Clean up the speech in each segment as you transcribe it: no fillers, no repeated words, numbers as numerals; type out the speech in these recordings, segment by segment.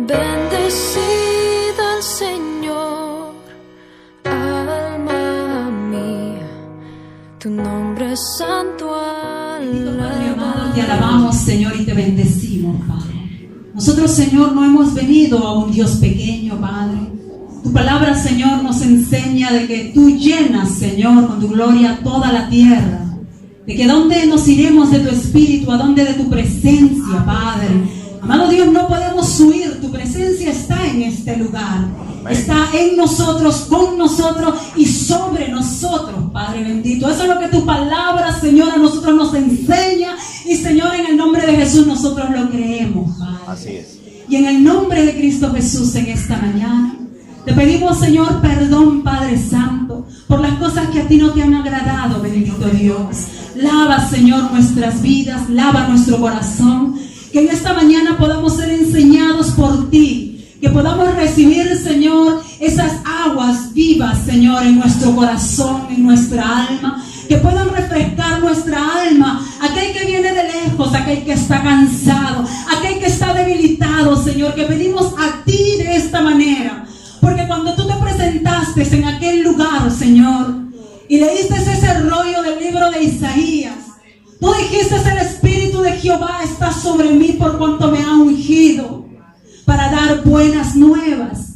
Bendecida al Señor, alma mía, tu nombre es santo. Padre amado, te alabamos, Señor, y te bendecimos, Padre. Nosotros, Señor, no hemos venido a un Dios pequeño, Padre. Tu palabra, Señor, nos enseña de que tú llenas, Señor, con tu gloria toda la tierra. De que dónde nos iremos de tu espíritu, a dónde de tu presencia, Padre. Amado Dios, no podemos huir. Tu presencia está en este lugar. Está en nosotros, con nosotros y sobre nosotros, Padre bendito. Eso es lo que tu palabra, Señor, a nosotros nos enseña. Y, Señor, en el nombre de Jesús nosotros lo creemos, Padre. Así es. Y en el nombre de Cristo Jesús en esta mañana te pedimos, Señor, perdón, Padre Santo, por las cosas que a ti no te han agradado, bendito Dios. Lava, Señor, nuestras vidas, lava nuestro corazón. Que en esta mañana podamos ser enseñados por ti. Que podamos recibir, Señor, esas aguas vivas, Señor, en nuestro corazón, en nuestra alma. Que puedan refrescar nuestra alma. Aquel que viene de lejos, aquel que está cansado, aquel que está debilitado, Señor. Que pedimos a ti de esta manera. Porque cuando tú te presentaste en aquel lugar, Señor, y leíste ese rollo del libro de Isaías, tú dijiste: el Espíritu de Jehová está sobre mí por cuanto me ha ungido para dar buenas nuevas.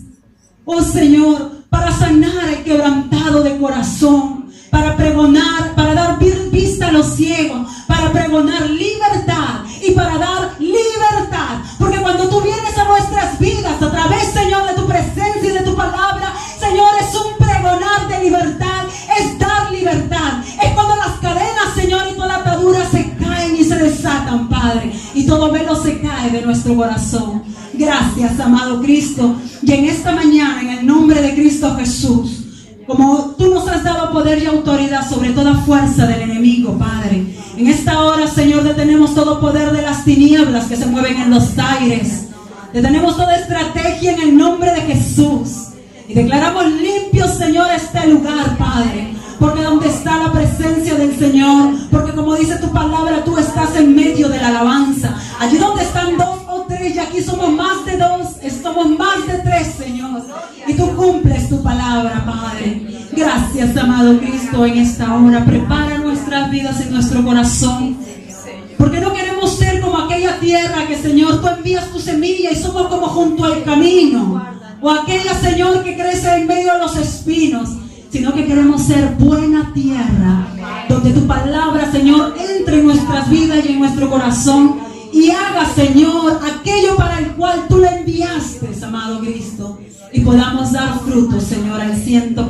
Oh Señor, para sanar el quebrantado de corazón, para pregonar, para dar vista a los ciegos, para pregonar libertad y para dar libertad. Porque cuando tú vienes a nuestras vidas a través, Señor, de tu presencia y de tu palabra, Señor, es un pregonar de libertad, es dar libertad. Es cuando las cadenas, Señor, y toda atadura se caen y se desatan, Padre, y todo velo se cae de nuestro corazón. Gracias, amado Cristo. Y en esta mañana, en el nombre de Cristo Jesús, como tú nos has dado poder y autoridad sobre toda fuerza del enemigo, Padre, en esta hora, Señor, detenemos todo poder de las tinieblas que se mueven en los aires. Detenemos toda estrategia en el nombre de Jesús. Y declaramos limpio, Señor, este lugar, Padre. Porque donde está la presencia del Señor, porque como dice tu palabra, tú estás en medio de la alabanza. Allí donde están dos o tres, y aquí somos más de dos, somos más de tres, Señor. Y tú cumples tu palabra, Padre. Gracias, amado Cristo, en esta hora. Prepara nuestras vidas en nuestro corazón. Porque no queremos ser como aquella tierra que, Señor, tú envías tu semilla y somos como junto al camino. O aquella, Señor, que crece en medio de los espinos. Sino que queremos ser buena tierra, donde tu palabra, Señor, entre en nuestras vidas y en nuestro corazón y haga, Señor, aquello para el cual tú le enviaste, amado Cristo, y podamos dar fruto, Señor, al 100%.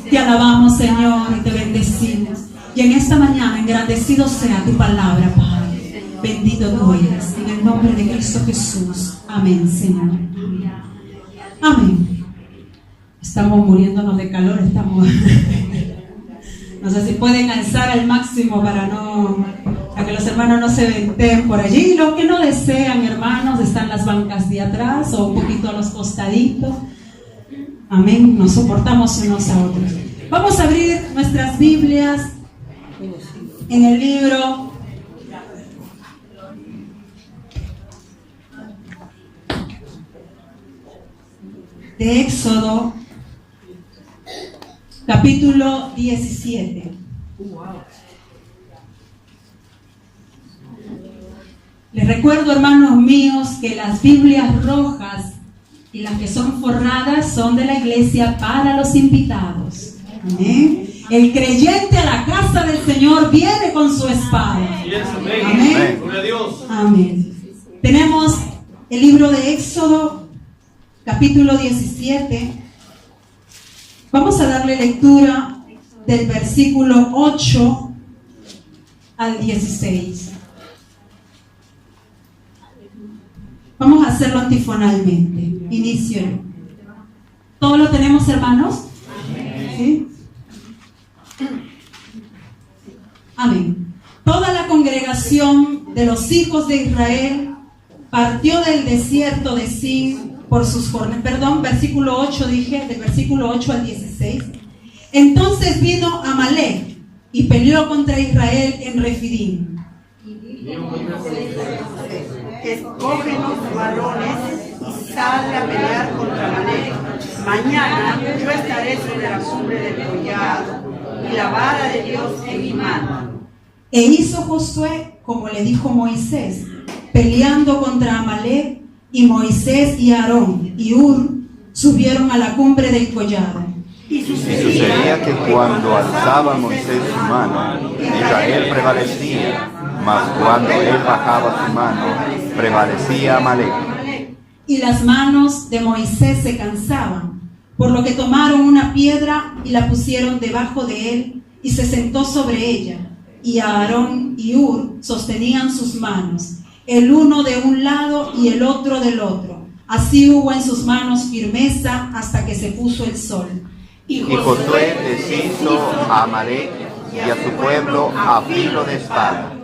Te alabamos, Señor, y te bendecimos. Y en esta mañana, engrandecido sea tu palabra, Padre. Bendito tú eres, en el nombre de Cristo Jesús. Amén, Señor. Amén. Estamos muriéndonos de calor, no sé si pueden alzar al máximo para que los hermanos no se venteen por allí. Los que no desean, hermanos, están en las bancas de atrás o un poquito a los costaditos. Amén, nos soportamos unos a otros. Vamos a abrir nuestras Biblias en el libro de Éxodo, capítulo 17. Les recuerdo, hermanos míos, que las Biblias rojas y las que son forradas son de la iglesia para los invitados. Amén. El creyente a la casa del Señor viene con su espada. Amén. Gloria a Dios. Amén. Tenemos el libro de Éxodo, capítulo 17. Vamos a darle lectura del versículo 8 al 16. Vamos a hacerlo antifonalmente. Inicio. ¿Todos lo tenemos, hermanos? ¿Sí? Amén. Toda la congregación de los hijos de Israel partió del desierto de Sin por sus jornadas. Perdón, versículo 8 dije, del versículo 8 al 16. Entonces vino Amalek y peleó contra Israel en Refidim. Escógenos varones y sal a pelear contra Amalek. Mañana yo estaré sobre la cumbre del collado y la vara de Dios en mi mano. E hizo Josué como le dijo Moisés, peleando contra Amalek, y Moisés y Aarón y Hur subieron a la cumbre del collado. Y sucedía que cuando alzaba Moisés su mano, Israel prevalecía, mas cuando él bajaba su mano, prevalecía Amalek. Y las manos de Moisés se cansaban, por lo que tomaron una piedra y la pusieron debajo de él, y se sentó sobre ella. Y Aarón y Hur sostenían sus manos, el uno de un lado y el otro del otro. Así hubo en sus manos firmeza hasta que se puso el sol. Y Josué deshizo a Amalek y a su pueblo a filo de espada.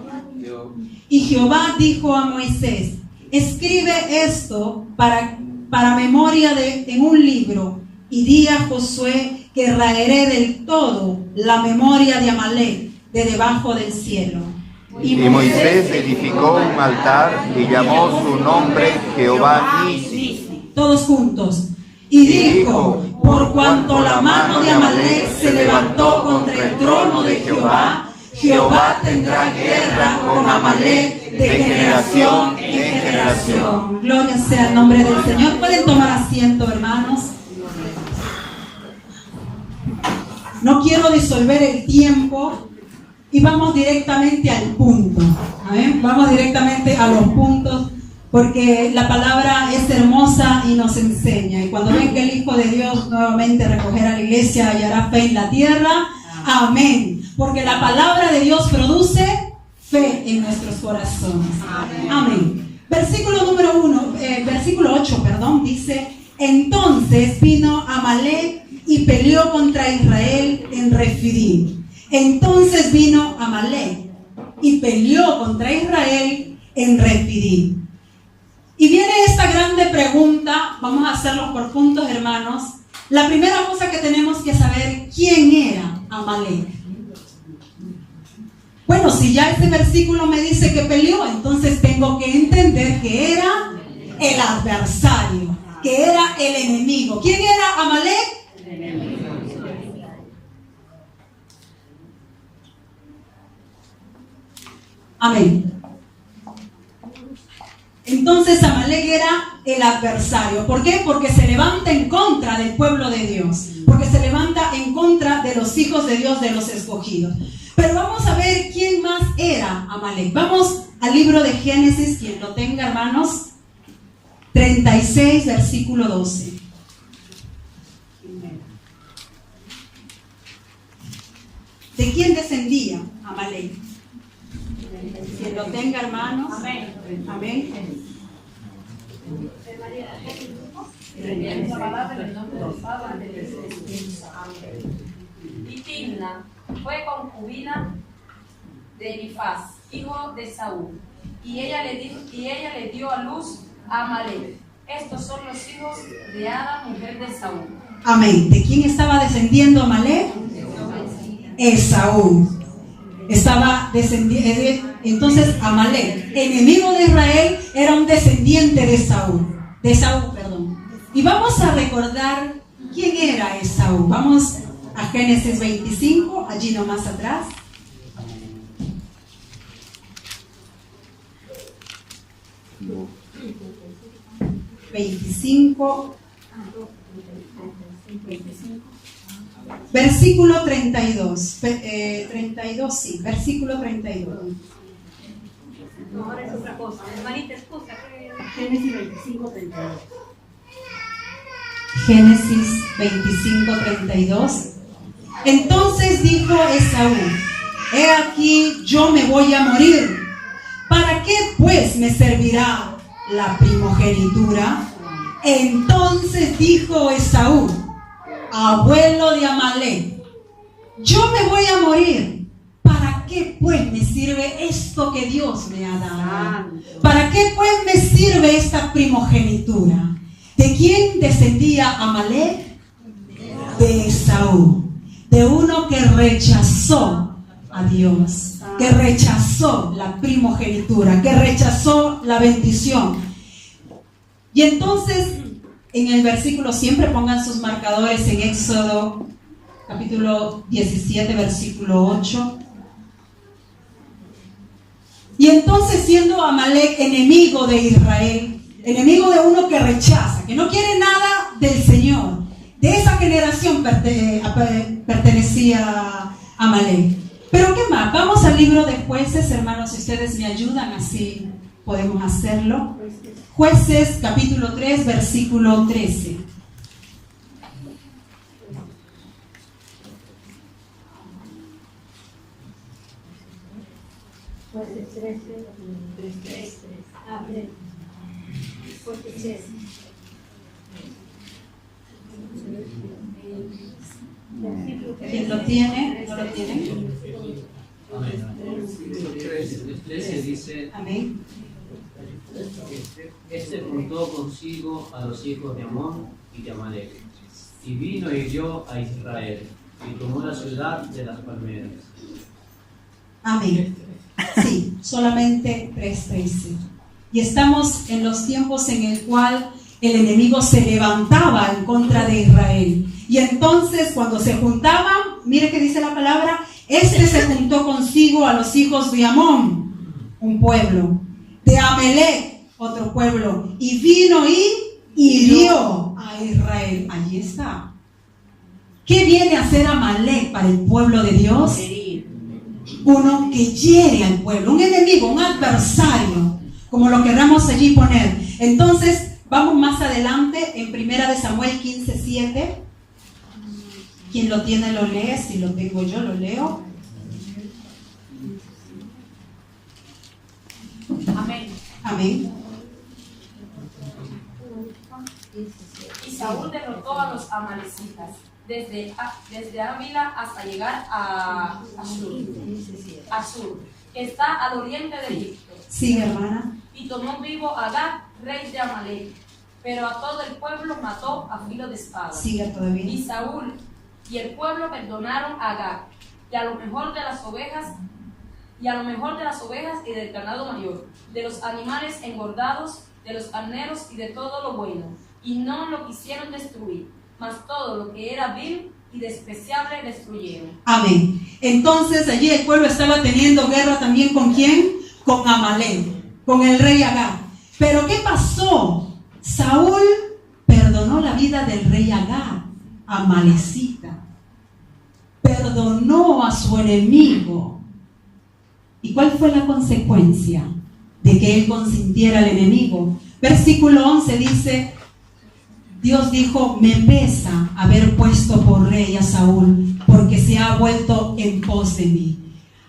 Y Jehová dijo a Moisés: escribe esto para memoria en un libro, y di a Josué que raeré del todo la memoria de Amalek de debajo del cielo. Y Moisés edificó un altar y llamó su nombre Jehová Nisi. Todos juntos. Y dijo: por cuanto la mano de Amalek se levantó contra el trono de Jehová, Jehová tendrá guerra con Amalek de generación en generación. Gloria sea el nombre del Señor. Pueden tomar asiento, hermanos. No quiero disolver el tiempo y vamos directamente al punto. ¿Amén? Vamos directamente a los puntos, porque la palabra es hermosa y nos enseña. Y cuando venga el Hijo de Dios nuevamente a recoger a la iglesia, hallará fe en la tierra. Amén. Porque la palabra de Dios produce fe en nuestros corazones. Amén. Versículo 8, dice: entonces vino Amalek y peleó contra Israel en Refidim. Entonces vino Amalek y peleó contra Israel en Refidim. Y viene esta grande pregunta, vamos a hacerlo por puntos, hermanos. La primera cosa que tenemos que saber: ¿quién era Amalek? Bueno, si ya este versículo me dice que peleó, entonces tengo que entender que era el adversario, que era el enemigo. ¿Quién era Amalek? El enemigo. Amén. Entonces Amalek era el adversario. ¿Por qué? Porque se levanta en contra del pueblo de Dios, porque se levanta en contra de los hijos de Dios, de los escogidos. Pero vamos a ver quién más era Amalek. Vamos al libro de Génesis, quien lo tenga, hermanos, 36, versículo 12. ¿De quién descendía Amalek? Quien lo tenga, hermanos. Amén. Amén. Y Timna fue concubina de Elifaz, hijo de Saúl, y ella le dio a luz a Amalek. Estos son los hijos de Ada, mujer de Saúl. Amén. ¿De quién estaba descendiendo Amalek? Esaú. Estaba descendiendo. Entonces Amalek, enemigo de Israel, era un descendiente de Esaú. Y vamos a recordar quién era Esaú. Vamos a Génesis 25, allí nomás atrás. Versículo 32. 32, sí, versículo 32. No, ahora es otra cosa. Hermanita, excusa. Génesis 25, 32. Génesis 25, 32. Entonces dijo Esaú: he aquí, yo me voy a morir. ¿Para qué pues me servirá la primogenitura? Entonces dijo Esaú, abuelo de Amalek: yo me voy a morir. ¿Para qué pues me sirve esto que Dios me ha dado? ¿Para qué pues me sirve esta primogenitura? ¿De quién descendía Amalek? De Esaú, de uno que rechazó a Dios, que rechazó la primogenitura, que rechazó la bendición. Y entonces en el versículo, siempre pongan sus marcadores en Éxodo capítulo 17, versículo 8. Y entonces, siendo Amalek enemigo de Israel, enemigo de uno que rechaza, que no quiere nada del Señor, de esa generación pertenecía Amalek. Pero ¿qué más? Vamos al libro de Jueces, hermanos, si ustedes me ayudan, así podemos hacerlo. Jueces capítulo 3, versículo 13. Jueces 13, 3. Abre. Jueces 13. ¿Quién lo tiene? ¿No lo tiene? Amén. 13 dice: Amén. Este juntó consigo a los hijos de Amón y de Amalek, y vino y hirió a Israel, y tomó la ciudad de las palmeras. Amén. Sí, solamente 3:13. Y estamos en los tiempos en el cual el enemigo se levantaba en contra de Israel. Y entonces, cuando se juntaban, mire que dice la palabra, este se juntó consigo a los hijos de Amón, un pueblo, de Amalek, otro pueblo, y vino y hirió a Israel. Allí está. ¿Qué viene a hacer Amalek para el pueblo de Dios? Uno que hiere al pueblo, un enemigo, un adversario, como lo queramos allí poner. Entonces, vamos más adelante en 1 Samuel 15:7. Quien lo tiene lo lee, si lo tengo yo lo leo. Amén. Amén. Y Saúl derrotó a los amalecitas desde Ávila hasta llegar a Asur, que está al oriente de Egipto. Sí, hermana. Y tomó vivo a Agag, rey de Amalek, pero a todo el pueblo mató a filo de espada. Sigue todavía. Y Saúl y el pueblo perdonaron a Agag, y a lo mejor de las ovejas y del ganado mayor, de los animales engordados, de los carneros y de todo lo bueno, y no lo quisieron destruir, mas todo lo que era vil y despreciable destruyeron. Amén. Entonces allí el pueblo estaba teniendo guerra también ¿con quién? Con Amalek, con el rey Agag. Pero ¿qué pasó? Saúl perdonó la vida del rey Agag, amalecita. Perdonó a su enemigo. ¿Y cuál fue la consecuencia de que él consintiera al enemigo? Versículo 11 dice: Dios dijo, me pesa haber puesto por rey a Saúl, porque se ha vuelto en pos de mí.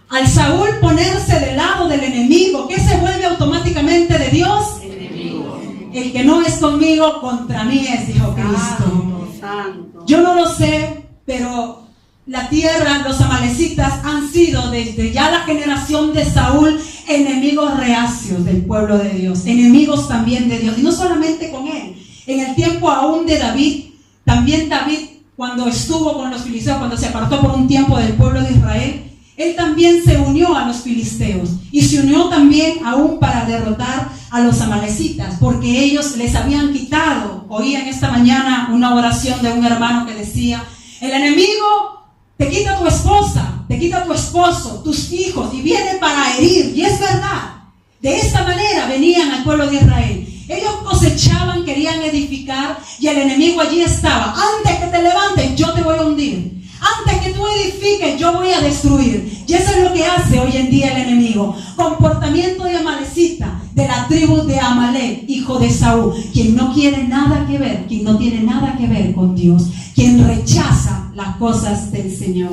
Al Saúl ponerse del lado del enemigo, ¿qué se vuelve automáticamente de Dios? Enemigo. El que no es conmigo, contra mí es, dijo Cristo. Santo. Yo no lo sé, pero la tierra, los amalecitas han sido desde ya la generación de Saúl enemigos reacios del pueblo de Dios, enemigos también de Dios, y no solamente con él. En el tiempo aún de David, también David, cuando estuvo con los filisteos, cuando se apartó por un tiempo del pueblo de Israel, él también se unió a los filisteos y se unió también aún para derrotar a los amalecitas, porque ellos les habían quitado. Oía en esta mañana una oración de un hermano que decía: el enemigo te quita tu esposa, te quita tu esposo, tus hijos, y viene para herir. Y es verdad, de esta manera venían al pueblo de Israel. Ellos cosechaban, querían edificar, y el enemigo allí estaba. Antes que te levantes, yo te voy a hundir. Antes que tú edifiques, yo voy a destruir. Y eso es lo que hace hoy en día el enemigo. Comportamiento de amalecita, de la tribu de Amalek, hijo de Saúl, quien no quiere nada que ver, quien no tiene nada que ver con Dios, quien rechaza las cosas del Señor.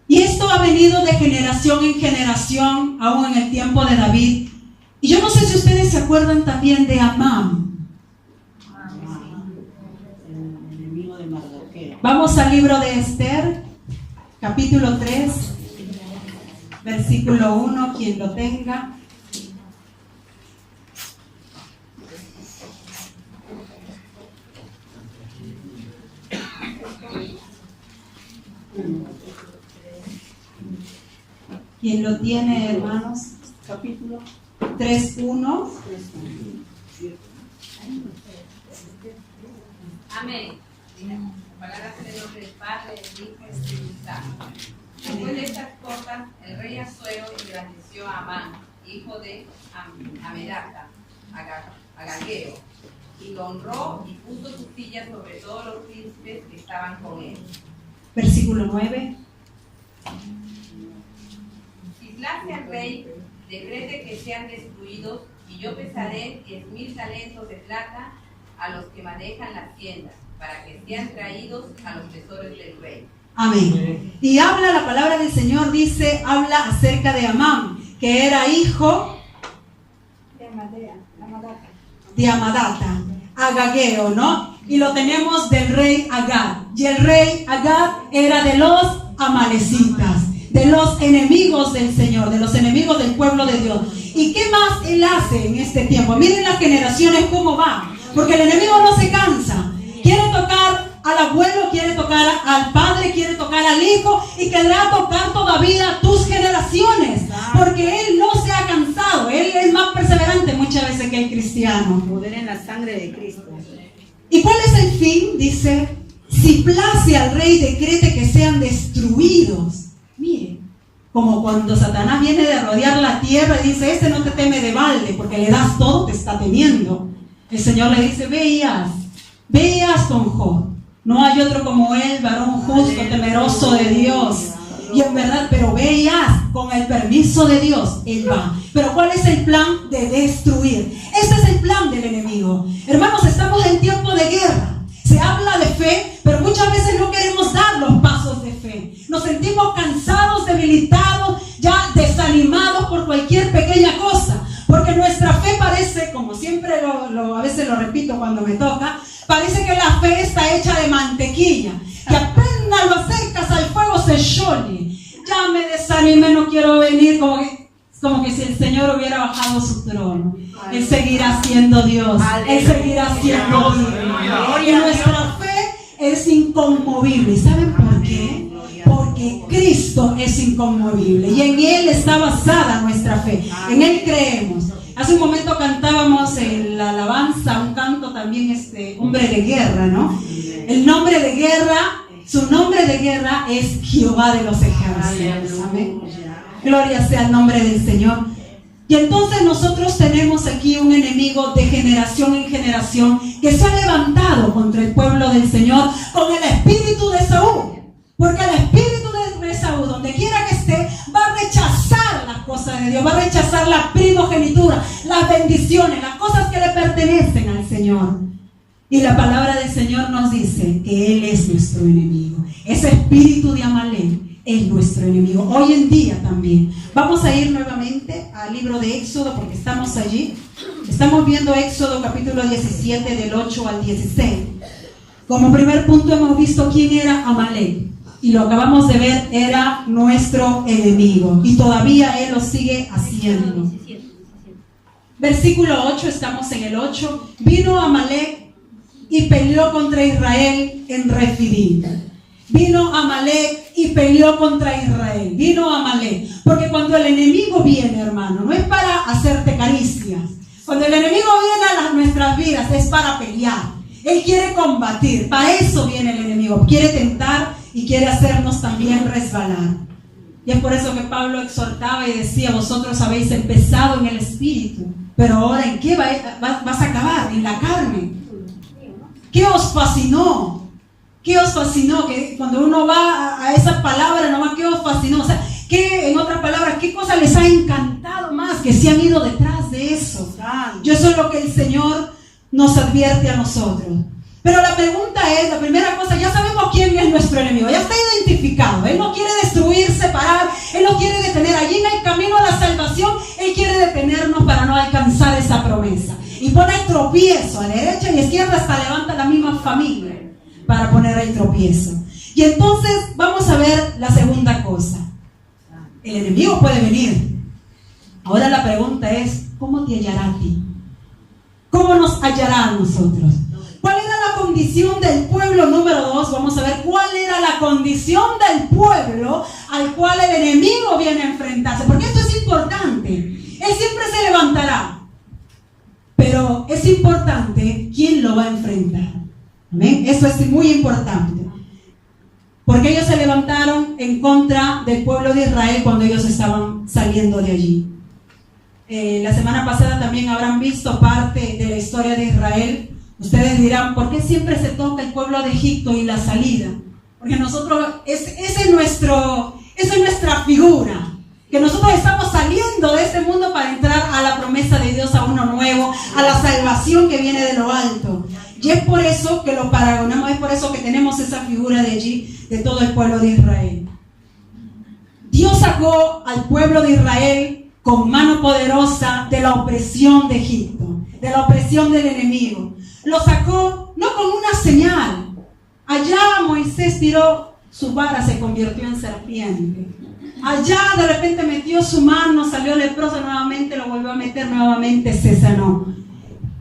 Y esto ha venido de generación en generación, aún en el tiempo de David. Y yo no sé si ustedes se acuerdan también de Amán. El enemigo de Mardoqueo. Vamos al libro de Esther, capítulo 3, versículo 1, quien lo tenga. ¿Quién lo tiene, hermanos? Capítulo 3:1. Palabras en el nombre del Padre, del Hijo y del Espíritu Santo. Después de estas cosas, el rey Asuero engrandeció a Amán, hijo de Amedata, agageo, y lo honró y puso su silla sobre todos los príncipes que estaban con él. Versículo 9. Cislase al rey, decrete que sean destruidos, y yo pesaré 10,000 talentos de plata a los que manejan las tiendas, para que sean traídos a los tesoros del rey. Amén. Y habla la palabra del Señor, dice, habla acerca de Amán, que era hijo de Amadata, agageo, ¿no? Y lo tenemos del rey Agag. Y el rey Agag era de los amalecitas, de los enemigos del Señor, de los enemigos del pueblo de Dios. ¿Y qué más él hace en este tiempo? Miren las generaciones cómo van, porque el enemigo no se cansa. Quiere tocar al abuelo, quiere tocar al padre, quiere tocar al hijo, y querrá tocar todavía tus generaciones, porque él no se ha cansado. Él es más perseverante muchas veces que el cristiano. Poder en la sangre de Cristo. ¿Y cuál es el fin? Dice, si place al rey, decrete que sean destruidos. Mire, como cuando Satanás viene de rodear la tierra y dice, este no te teme de balde, porque le das todo, te está temiendo. El Señor le dice, veas con Job. No hay otro como él, varón justo, temeroso de Dios. Y en verdad, pero veas, con el permiso de Dios, él va. Pero ¿cuál es el plan? De destruir. Ese es el plan del enemigo. Hermanos, estamos en tiempo de guerra. Se habla de fe, pero muchas veces no queremos dar los pasos de fe. Nos sentimos cansados, debilitados, ya desanimados por cualquier pequeña cosa. Porque nuestra fe parece, como siempre a veces lo repito cuando me toca, parece que la fe está hecha de mantequilla, que apenas lo acercas al fuego se chole. Ya me desanimé, no quiero venir, como que si el Señor hubiera bajado su trono. Él seguirá siendo Dios, Él seguirá siendo Dios. Y nuestra fe es inconmovible. ¿Saben por qué? Porque Cristo es inconmovible y en Él está basada nuestra fe. En Él creemos. Hace un momento cantábamos en la alabanza, un canto también, hombre de guerra, ¿no? El nombre de guerra, su nombre de guerra es Jehová de los ejércitos. Amén. Gloria sea el nombre del Señor. Y entonces nosotros tenemos aquí un enemigo de generación en generación que se ha levantado contra el pueblo del Señor con el espíritu de Saúl. Porque el espíritu de Saúl, donde quiera que esté, va a rechazar las cosas de Dios, va a rechazar la primogenitura, las bendiciones, las cosas que le pertenecen al Señor. Y la palabra del Señor nos dice que Él es nuestro enemigo. Ese espíritu de Amalek es nuestro enemigo. Hoy en día también. Vamos a ir nuevamente al libro de Éxodo porque estamos allí. Estamos viendo Éxodo capítulo 17 del 8 al 16. Como primer punto hemos visto quién era Amalek. Y lo acabamos de ver, era nuestro enemigo. Y todavía él lo sigue haciendo. Versículo 8, estamos en el 8. Vino Amalek y peleó contra Israel en Refidim. Vino Amalek y peleó contra Israel. Vino Amalek. Porque cuando el enemigo viene, hermano, no es para hacerte caricias. Cuando el enemigo viene a nuestras vidas es para pelear. Él quiere combatir. Para eso viene el enemigo. Quiere tentar y quiere hacernos también resbalar. Y es por eso que Pablo exhortaba y decía, vosotros habéis empezado en el espíritu, pero ahora ¿en qué vas a acabar? En la carne. ¿Qué os fascinó? ¿Qué os fascinó? Que cuando uno va a esa palabra, nomás ¿qué os fascinó? O sea, ¿qué, en otras palabras, qué cosa les ha encantado más que se han ido detrás de eso? Y eso es lo que el Señor nos advierte a nosotros. Pero la pregunta es, la primera cosa, ya sabemos quién es nuestro enemigo, ya está identificado. Él no quiere destruir, separar, Él no quiere detener. Allí en el camino a la salvación, Él quiere detenernos para no alcanzar esa promesa. Y pone el tropiezo a derecha y izquierda, hasta levanta la misma familia para poner el tropiezo. Y entonces vamos a ver la segunda cosa. El enemigo puede venir. Ahora la pregunta es, ¿cómo te hallará a ti? ¿Cómo nos hallará a nosotros? ¿Cuál era la condición del pueblo? Número 2, vamos a ver cuál era la condición del pueblo al cual el enemigo viene a enfrentarse. Porque esto es importante. Él siempre se levantará. Pero es importante quién lo va a enfrentar. Amén. Eso es muy importante. Porque ellos se levantaron en contra del pueblo de Israel cuando ellos estaban saliendo de allí. La semana pasada también habrán visto parte de la historia de Israel. Ustedes dirán, ¿por qué siempre se toca el pueblo de Egipto y la salida? Porque nosotros, esa es nuestra figura. Que nosotros estamos saliendo de este mundo para entrar a la promesa de Dios, a uno nuevo, a la salvación que viene de lo alto. Y es por eso que lo paragonamos, es por eso que tenemos esa figura de allí, de todo el pueblo de Israel. Dios sacó al pueblo de Israel con mano poderosa de la opresión de Egipto, de la opresión del enemigo. Lo sacó no con una señal. Allá Moisés tiró su vara, se convirtió en serpiente. Allá de repente metió su mano, salió leproso nuevamente, lo volvió a meter nuevamente, se sanó.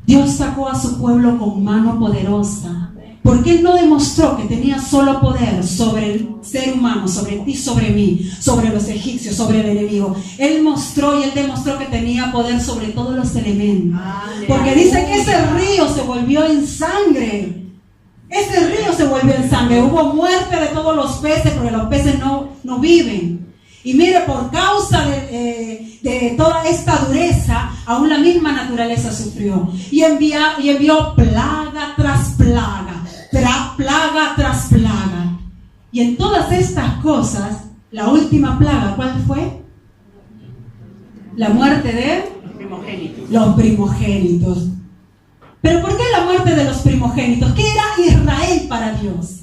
Dios sacó a su pueblo con mano poderosa, porque Él no demostró que tenía solo poder sobre el ser humano, sobre ti, sobre mí, sobre los egipcios, sobre el enemigo. Él mostró y Él demostró que tenía poder sobre todos los elementos. Porque dice que ese río se volvió en sangre. Ese río se volvió en sangre. Hubo muerte de todos los peces, porque los peces no viven. Y mire, por causa de toda esta dureza, aún la misma naturaleza sufrió. Y envió plaga tras plaga, plaga tras plaga. Y en todas estas cosas, la última plaga, ¿cuál fue? La muerte de los primogénitos. ¿Pero por qué la muerte de los primogénitos? ¿Qué era Israel para Dios?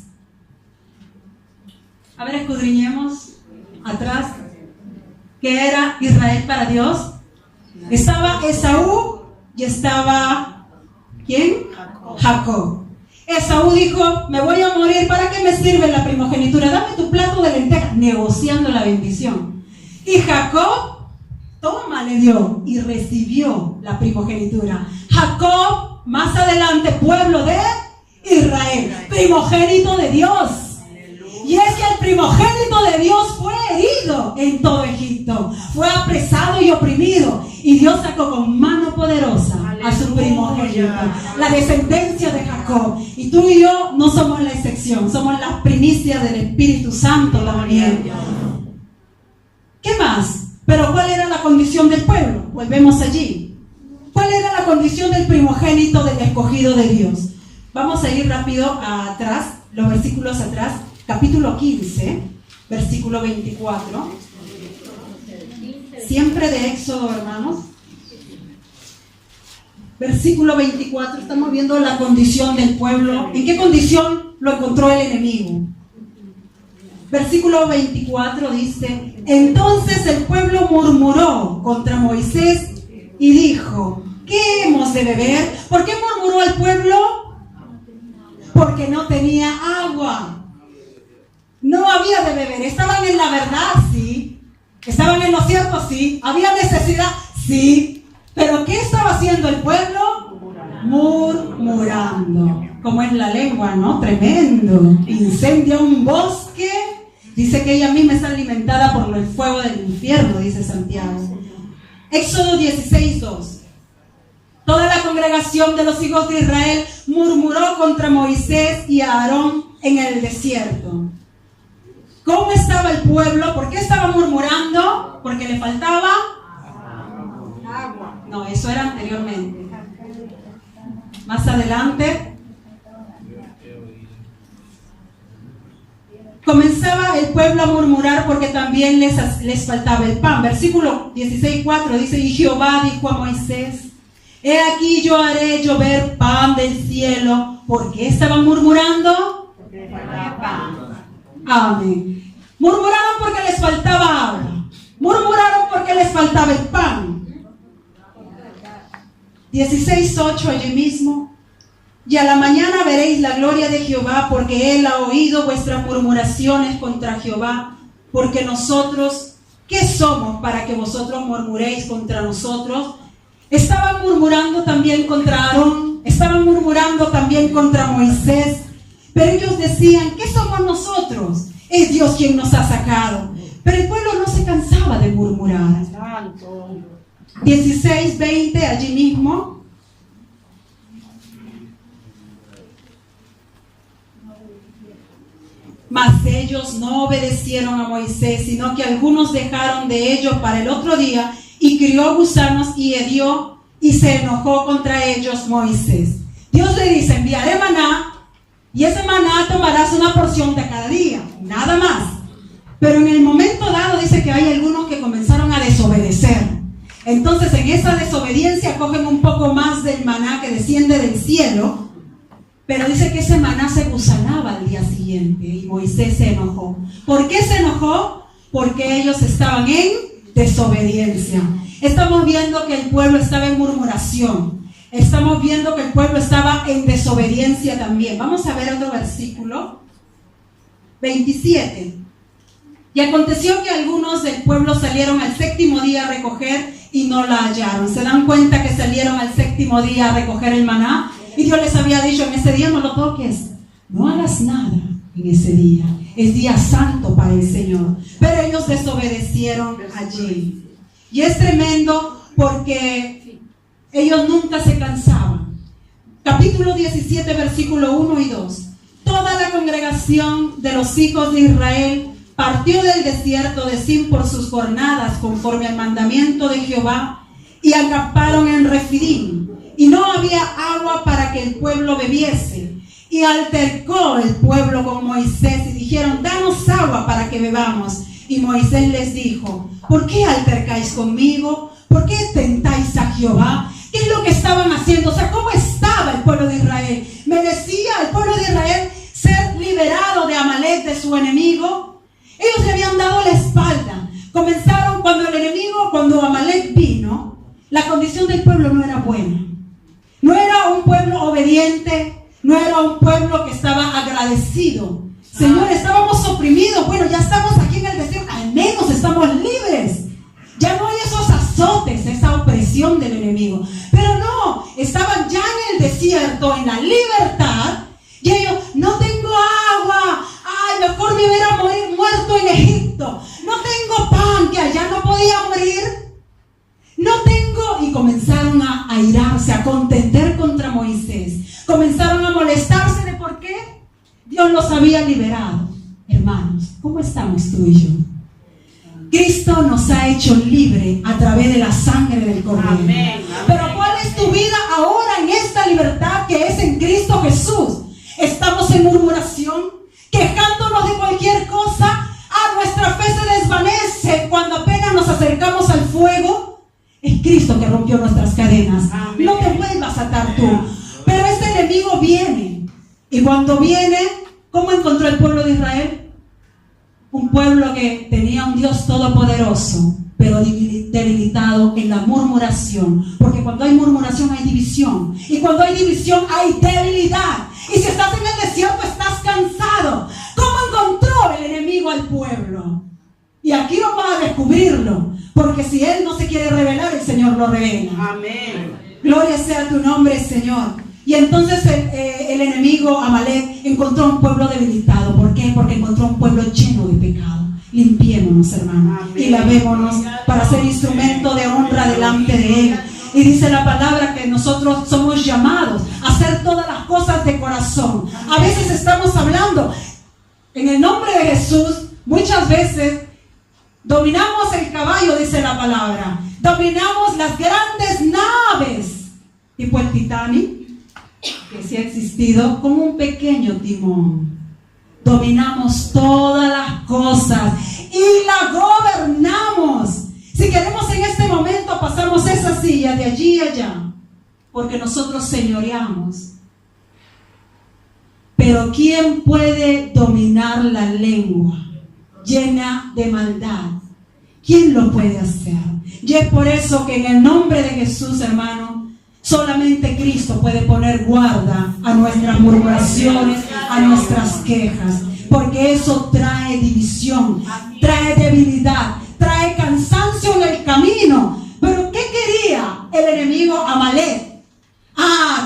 A ver, escudriñemos atrás. ¿Qué era Israel para Dios? Estaba Esaú y estaba ¿quién? Jacob. Esaú dijo, me voy a morir, ¿para qué me sirve la primogenitura? Dame tu plato de lentejas, negociando la bendición. Y Jacob, toma, le dio y recibió la primogenitura. Jacob, más adelante, pueblo de Israel, primogénito de Dios. Y es que el primogénito de Dios fue herido en todo Egipto, fue apresado y oprimido, y Dios sacó con mano poderosa a su primogénito, la descendencia de Jacob. Y tú y yo no somos la excepción, somos las primicias del Espíritu Santo también. ¿Qué más? Pero ¿cuál era la condición del pueblo? Volvemos allí. ¿Cuál era la condición del primogénito, del escogido de Dios? Vamos a ir rápido atrás, los versículos atrás. Capítulo 15, versículo 24. Siempre de Éxodo, hermanos. Versículo 24, estamos viendo la condición del pueblo. ¿En qué condición lo encontró el enemigo? Versículo 24 dice, entonces el pueblo murmuró contra Moisés y dijo, ¿qué hemos de beber? ¿Por qué murmuró el pueblo? Porque no tenía agua. No había de beber. Estaban en la verdad, sí. Estaban en lo cierto, sí. Había necesidad, sí. Pero ¿qué estaba haciendo el pueblo? Murmurando. Como es la lengua, ¿no? Tremendo. Incendia un bosque. Dice que ella misma está alimentada por el fuego del infierno, dice Santiago. Éxodo 16:2. Toda la congregación de los hijos de Israel murmuró contra Moisés y a Aarón en el desierto. ¿Cómo estaba el pueblo? ¿Por qué estaba murmurando? ¿Porque le faltaba agua? No, eso era anteriormente. Más adelante comenzaba el pueblo a murmurar porque también les faltaba el pan. Versículo 16:4 dice, y Jehová dijo a Moisés, he aquí yo haré llover pan del cielo. ¿Por qué estaban murmurando? Porque les faltaba pan. Amén. Murmuraron porque les faltaba agua. Murmuraron porque les faltaba el pan. 16:8 allí mismo. Y a la mañana veréis la gloria de Jehová, porque Él ha oído vuestras murmuraciones contra Jehová. Porque nosotros, ¿qué somos para que vosotros murmuréis contra nosotros? Estaban murmurando también contra Aarón. Estaban murmurando también contra Moisés. Pero ellos decían, ¿qué somos nosotros? Es Dios quien nos ha sacado. Pero el pueblo no se cansaba de murmurar. 16:20 allí mismo. Mas ellos no obedecieron a Moisés, sino que algunos dejaron de ellos para el otro día, y crió gusanos y hedió, y se enojó contra ellos Moisés. Dios le dice: enviaré maná, y ese maná tomarás una porción de cada día, nada más. Pero en el momento dado dice que hay algunos que comenzaron a desobedecer. Entonces en esa desobediencia cogen un poco más del maná que desciende del cielo, pero dice que ese maná se gusanaba al día siguiente, y Moisés se enojó. ¿Por qué se enojó? Porque ellos estaban en desobediencia. Estamos viendo que el pueblo estaba en murmuración. Estamos viendo que el pueblo estaba en desobediencia también. Vamos a ver otro versículo. 27. Y aconteció que algunos del pueblo salieron al séptimo día a recoger y no la hallaron. ¿Se dan cuenta que salieron al séptimo día a recoger el maná? Y Dios les había dicho: en ese día no lo toques, no hagas nada en ese día. Es día santo para el Señor. Pero ellos desobedecieron allí. Y es tremendo porque ellos nunca se cansaban. Capítulo 17, versículo 1 y 2. Toda la congregación de los hijos de Israel partió del desierto de Sin por sus jornadas, conforme al mandamiento de Jehová, y acamparon en Refidim. Y no había agua para que el pueblo bebiese. Y altercó el pueblo con Moisés y dijeron: danos agua para que bebamos. Y Moisés les dijo: ¿por qué altercáis conmigo? ¿Por qué tentáis a Jehová? ¿Qué es lo que estaban haciendo? O sea, ¿cómo estaba el pueblo de Israel? ¿Merecía el pueblo de Israel ser liberado de Amalek, de su enemigo? Ellos le habían dado la espalda. Comenzaron cuando Amalek vino, la condición del pueblo no era buena. No era un pueblo obediente, no era un pueblo que estaba agradecido. Señor, estábamos oprimidos. Bueno, ya estamos aquí en el desierto, al menos estamos libres. Ya no hay esos azotes, esa opresión del enemigo. Pero no, estaban ya en el desierto, en la libertad. Y ellos: no tengo agua. Ay, mejor me hubiera muerto en Egipto. No tengo pan, que allá no podía morir. No tengo. Y comenzaron a airarse, a contender contra Moisés. Comenzaron a molestarse de por qué Dios los había liberado. Hermanos, ¿cómo estamos tú y yo? Cristo nos ha hecho libre a través de la sangre del Cordero. Amén. Pero ¿cuál es tu vida ahora en esta libertad que es en Cristo Jesús? Estamos en murmuración, quejándonos de cualquier cosa. Nuestra fe se desvanece cuando apenas nos acercamos al fuego. Es Cristo que rompió nuestras cadenas. Amén. No te vuelvas a atar tú. Pero este enemigo viene. Y cuando viene, ¿cómo encontró el pueblo de Israel? Un pueblo que tenía un Dios todopoderoso, pero debilitado en la murmuración. Porque cuando hay murmuración hay división. Y cuando hay división hay debilidad. Y si estás en el desierto estás cansado. ¿Cómo encontró el enemigo al pueblo? Y aquí vamos a descubrirlo. Porque si él no se quiere revelar, el Señor lo revela. Amén. Gloria sea tu nombre, Señor. Y entonces el enemigo Amalek encontró un pueblo debilitado. ¿Por qué? Porque encontró un pueblo lleno de pecado. Limpiémonos, hermanos, y lavémonos para ser instrumento de honra delante de Él. Y dice la palabra que nosotros somos llamados a hacer todas las cosas de corazón. A veces estamos hablando en el nombre de Jesús. Muchas veces dominamos el caballo, dice la palabra. Dominamos las grandes naves, tipo el Titanic, que sí ha existido, como un pequeño timón. Dominamos todas las cosas y la gobernamos. Si queremos en este momento pasamos esa silla de allí a allá, porque nosotros señoreamos. Pero ¿quién puede dominar la lengua llena de maldad? ¿Quién lo puede hacer? Y es por eso que en el nombre de Jesús, hermano, solamente Cristo puede poner guarda a nuestras murmuraciones, a nuestras quejas, porque eso trae división, trae debilidad, trae cansancio en el camino. Pero ¿qué quería el enemigo Amalek?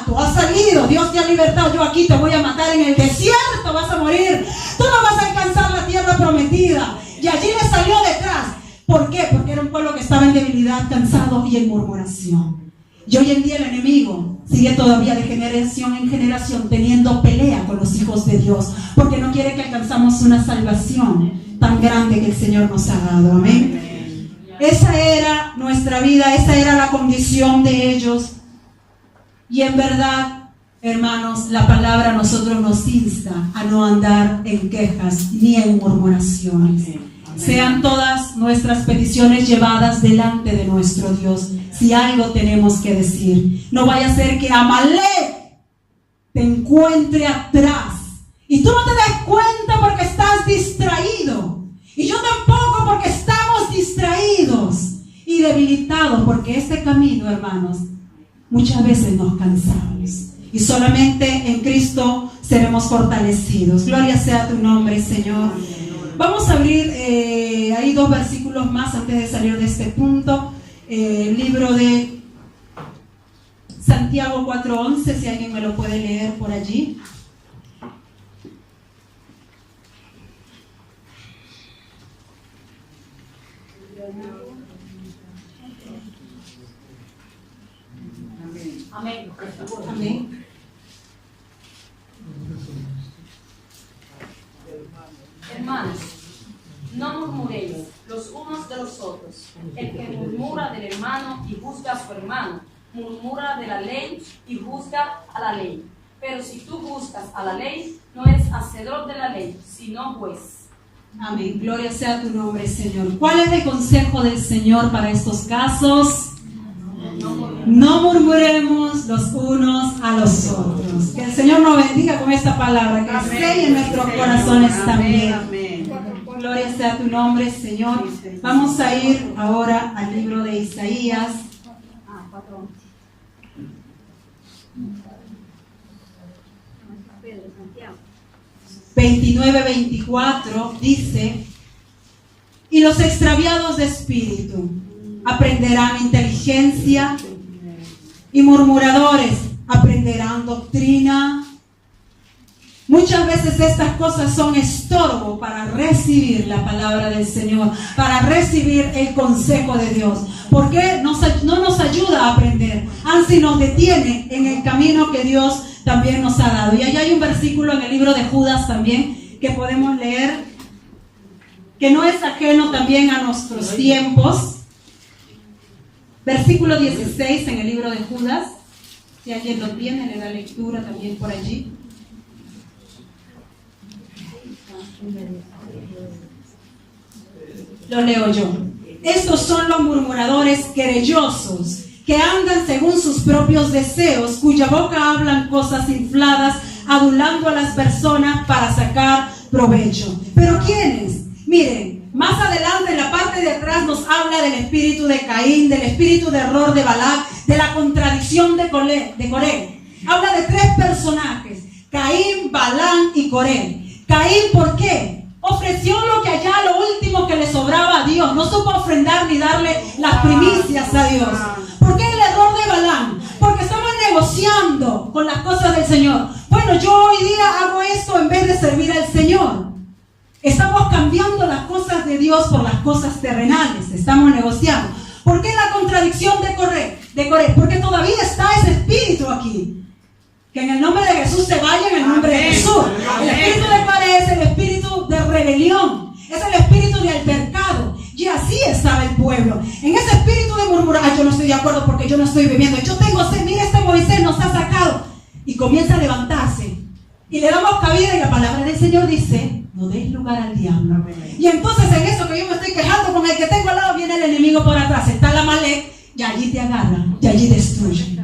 Tú has salido, Dios te ha libertado, yo aquí te voy a matar en el desierto, vas a morir, tú no vas a alcanzar la tierra prometida. Y allí le salió detrás. ¿Por qué? Porque era un pueblo que estaba en debilidad, cansado y en murmuración. Y hoy en día el enemigo sigue todavía de generación en generación teniendo pelea con los hijos de Dios, porque no quiere que alcanzamos merecíamos una salvación tan grande que el Señor nos ha dado. Amén. Esa era nuestra vida, esa era la condición de ellos. Y en verdad, hermanos, la palabra a nosotros nos insta a no andar en quejas ni en murmuraciones. Sean todas nuestras peticiones llevadas delante de nuestro Dios. Si algo tenemos que decir, no vaya a ser que Amalek te encuentre atrás y tú no te des cuenta porque estás distraído, y yo tampoco, porque estamos distraídos y debilitados, porque este camino, hermanos, muchas veces nos cansamos y solamente en Cristo seremos fortalecidos. Gloria sea tu nombre, Señor. Vamos a abrir ahí 2 versículos más antes de salir de este punto. El libro de Santiago 4:11, si alguien me lo puede leer por allí. Amén. Amén. Hermanos, no murmuréis los unos de los otros. El que murmura del hermano y juzga a su hermano, murmura de la ley y juzga a la ley. Pero si tú juzgas a la ley, no eres hacedor de la ley, sino juez. Amén. Gloria sea tu nombre, Señor. ¿Cuál es el consejo del Señor para estos casos? No murmuremos los unos a los otros. Que el Señor nos bendiga con esta palabra, que selle en nuestros corazones también. Gloria sea tu nombre, Señor. Vamos a ir ahora al libro de Isaías. 29-24 dice: y los extraviados de espíritu aprenderán inteligencia, y murmuradores aprenderán doctrina. Muchas veces estas cosas son estorbo para recibir la palabra del Señor, para recibir el consejo de Dios, porque no nos ayuda a aprender, así nos detiene en el camino que Dios también nos ha dado. Y allá hay un versículo en el libro de Judas también que podemos leer, que no es ajeno también a nuestros tiempos. Versículo 16 en el libro de Judas, si alguien lo tiene, le da lectura también por allí. Lo leo yo. Estos son los murmuradores querellosos, que andan según sus propios deseos, cuya boca hablan cosas infladas, adulando a las personas para sacar provecho. ¿Pero quiénes? Miren, más adelante en la parte de atrás nos habla del espíritu de Caín, del espíritu de error de Balac, de la contradicción de Coré. Habla de 3 personajes: Caín, Balán y Coré. Caín, ¿por qué? Ofreció lo que allá, lo último que le sobraba a Dios. No supo ofrendar ni darle las primicias a Dios. ¿Por qué el error de Balán? Porque estamos negociando con las cosas del Señor. Bueno, yo hoy día hago esto en vez de servir al Señor. Estamos cambiando las cosas de Dios por las cosas terrenales. Estamos negociando. ¿Por qué la contradicción de Coré? Porque todavía está ese espíritu aquí. Que en el nombre de Jesús se vaya, en el nombre de Jesús. El espíritu de Coré es el espíritu de rebelión. Es el espíritu de altercado. Y así estaba el pueblo. En ese espíritu de murmurar: yo no estoy de acuerdo porque yo no estoy viviendo. Yo tengo sed, mira, este Moisés nos ha sacado. Y comienza a levantarse. Y le damos cabida, y la palabra del Señor dice: no deis lugar al diablo. Y entonces en eso que yo me estoy quejando con el que tengo al lado, viene el enemigo por atrás. Está la Amalek, y allí te agarra, y allí destruye.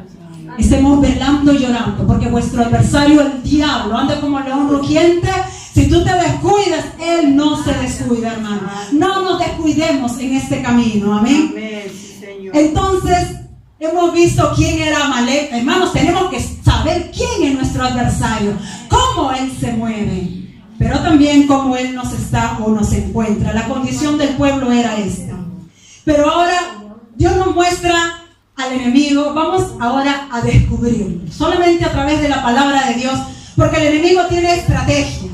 Estemos velando y llorando, porque vuestro adversario, el diablo, anda como león rugiente. Si tú te descuidas, él no se descuida, hermano. No nos descuidemos en este camino. Amén. Entonces, hemos visto quién era Amalek. Hermanos, tenemos que saber quién es nuestro adversario, cómo él se mueve, pero también cómo él nos está o nos encuentra. La condición del pueblo era esta. Pero ahora Dios nos muestra al enemigo. Vamos ahora a descubrirlo, solamente a través de la palabra de Dios, porque el enemigo tiene estrategias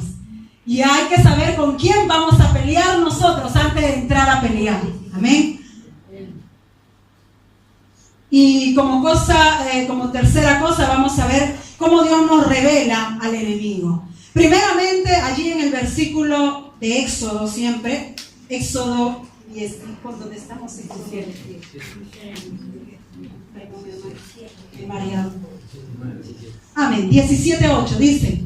y hay que saber con quién vamos a pelear nosotros antes de entrar a pelear. Amén. Y como tercera cosa, vamos a ver cómo Dios nos revela al enemigo. Primeramente, allí en el versículo de Éxodo siempre, Éxodo 10, ¿por dónde estamos? Amén, 17:8 dice: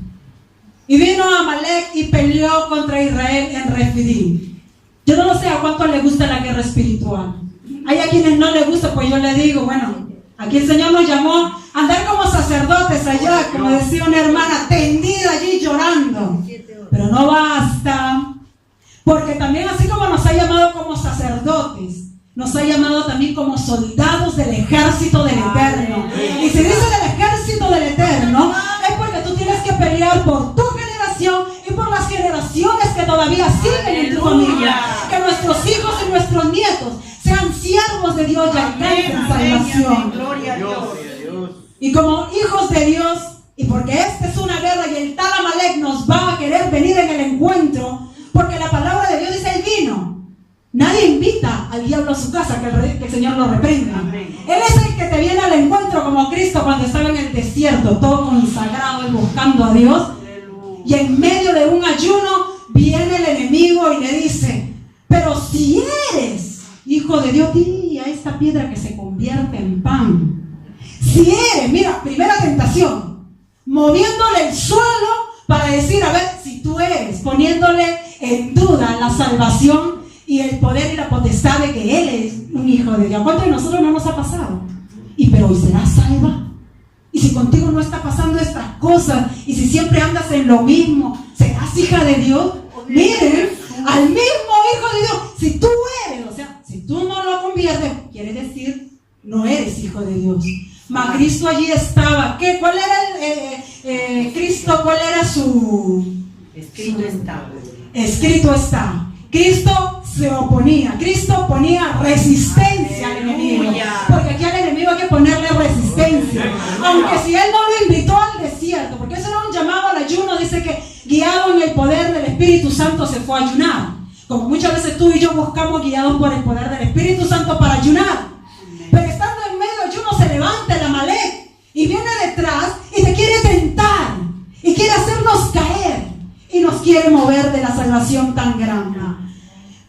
y vino Amalek y peleó contra Israel en Refidim. Yo no sé a cuántos le gusta la guerra espiritual. Hay a quienes no les gusta, pues yo le digo, bueno, aquí el Señor nos llamó a andar como sacerdotes allá, como decía una hermana, tendida allí llorando. Pero no basta, porque también así como nos ha llamado como sacerdotes, nos ha llamado también como soldados del ejército del Eterno. Y si dice del ejército del Eterno, es porque tú tienes que pelear por tu generación y por las generaciones que todavía siguen en tu familia. Que nuestros hijos y nuestros nietos sean siervos de Dios y alcancen salvación. Gloria a Dios. Y como hijos de Dios, y porque esta es una guerra y el tal Amalek nos va a querer venir en el encuentro, porque la palabra de Dios dice: él vino. Nadie invita al diablo a su casa, que el Señor lo reprenda. Él es el que te viene al encuentro, como Cristo cuando estaba en el desierto, todo consagrado y buscando a Dios. Y en medio de un ayuno viene el enemigo y le dice: pero si eres hijo de Dios, di a esta piedra que se convierte en pan. Si eres, mira, primera tentación, moviéndole el suelo para decir, a ver, si tú eres, poniéndole en duda la salvación y el poder y la potestad de que Él es un hijo de Dios. ¿Cuánto de nosotros no nos ha pasado? Y pero hoy serás salva. Y si contigo no está pasando estas cosas, y si siempre andas en lo mismo, ¿serás hija de Dios? Miren, al mismo hijo de Dios, si tú eres, o sea, si tú no lo conviertes, quiere decir, no eres hijo de Dios. Mas Cristo allí estaba. ¿Qué? ¿Cuál era Cristo? ¿Cuál era su? Escrito está. Escrito está. Cristo se oponía, Cristo ponía resistencia al enemigo, porque aquí al enemigo hay que ponerle resistencia, aunque si él no lo invitó al desierto, porque eso era un llamado al ayuno, dice que guiado en el poder del Espíritu Santo se fue a ayunar, como muchas veces tú y yo buscamos guiados por el poder del Espíritu Santo para ayunar, pero estando en medio del ayuno se levanta el Amalek y viene detrás y te quiere tentar y quiere hacernos caer y nos quiere mover de la salvación tan grande.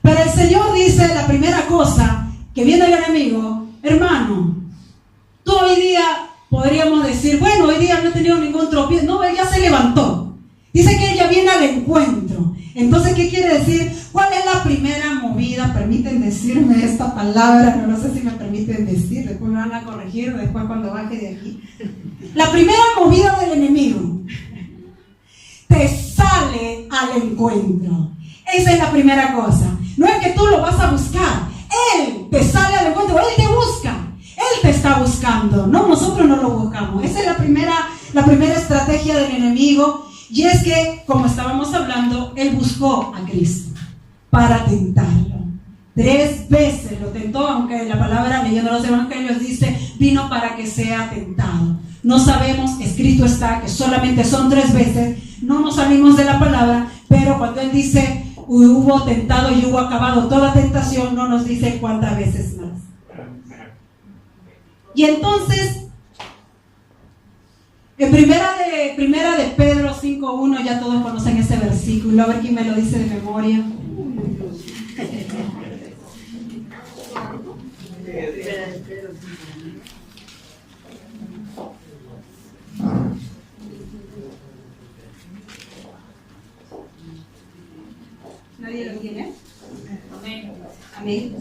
Pero el Señor dice la primera cosa que viene el enemigo: hermano, tú hoy día podríamos decir, bueno, hoy día no he tenido ningún tropiezo. No, él ya se levantó. Dice que él ya viene al encuentro. Entonces, ¿qué quiere decir? ¿Cuál es la primera movida? Permiten decirme esta palabra, no sé si me permiten decir, después me van a corregir, después cuando baje de aquí. La primera movida del enemigo: te sale al encuentro. Esa es la primera cosa. No es que tú lo vas a buscar. Él te sale al encuentro. Él te busca. Él te está buscando. No, nosotros no lo buscamos. Esa es la primera estrategia del enemigo. Y es que, como estábamos hablando, él buscó a Cristo para tentarlo. 3 veces lo tentó, aunque la palabra leyendo los evangelios dice, vino para que sea tentado. No sabemos, escrito está que solamente son 3 veces. No nos salimos de la palabra, pero cuando él dice hubo tentado y hubo acabado toda tentación, no nos dice cuántas veces más. Y entonces, en primera de Pedro 5:1, ya todos conocen ese versículo, a ver quién me lo dice de memoria. ¿Nadie lo tiene? Amén. Amén.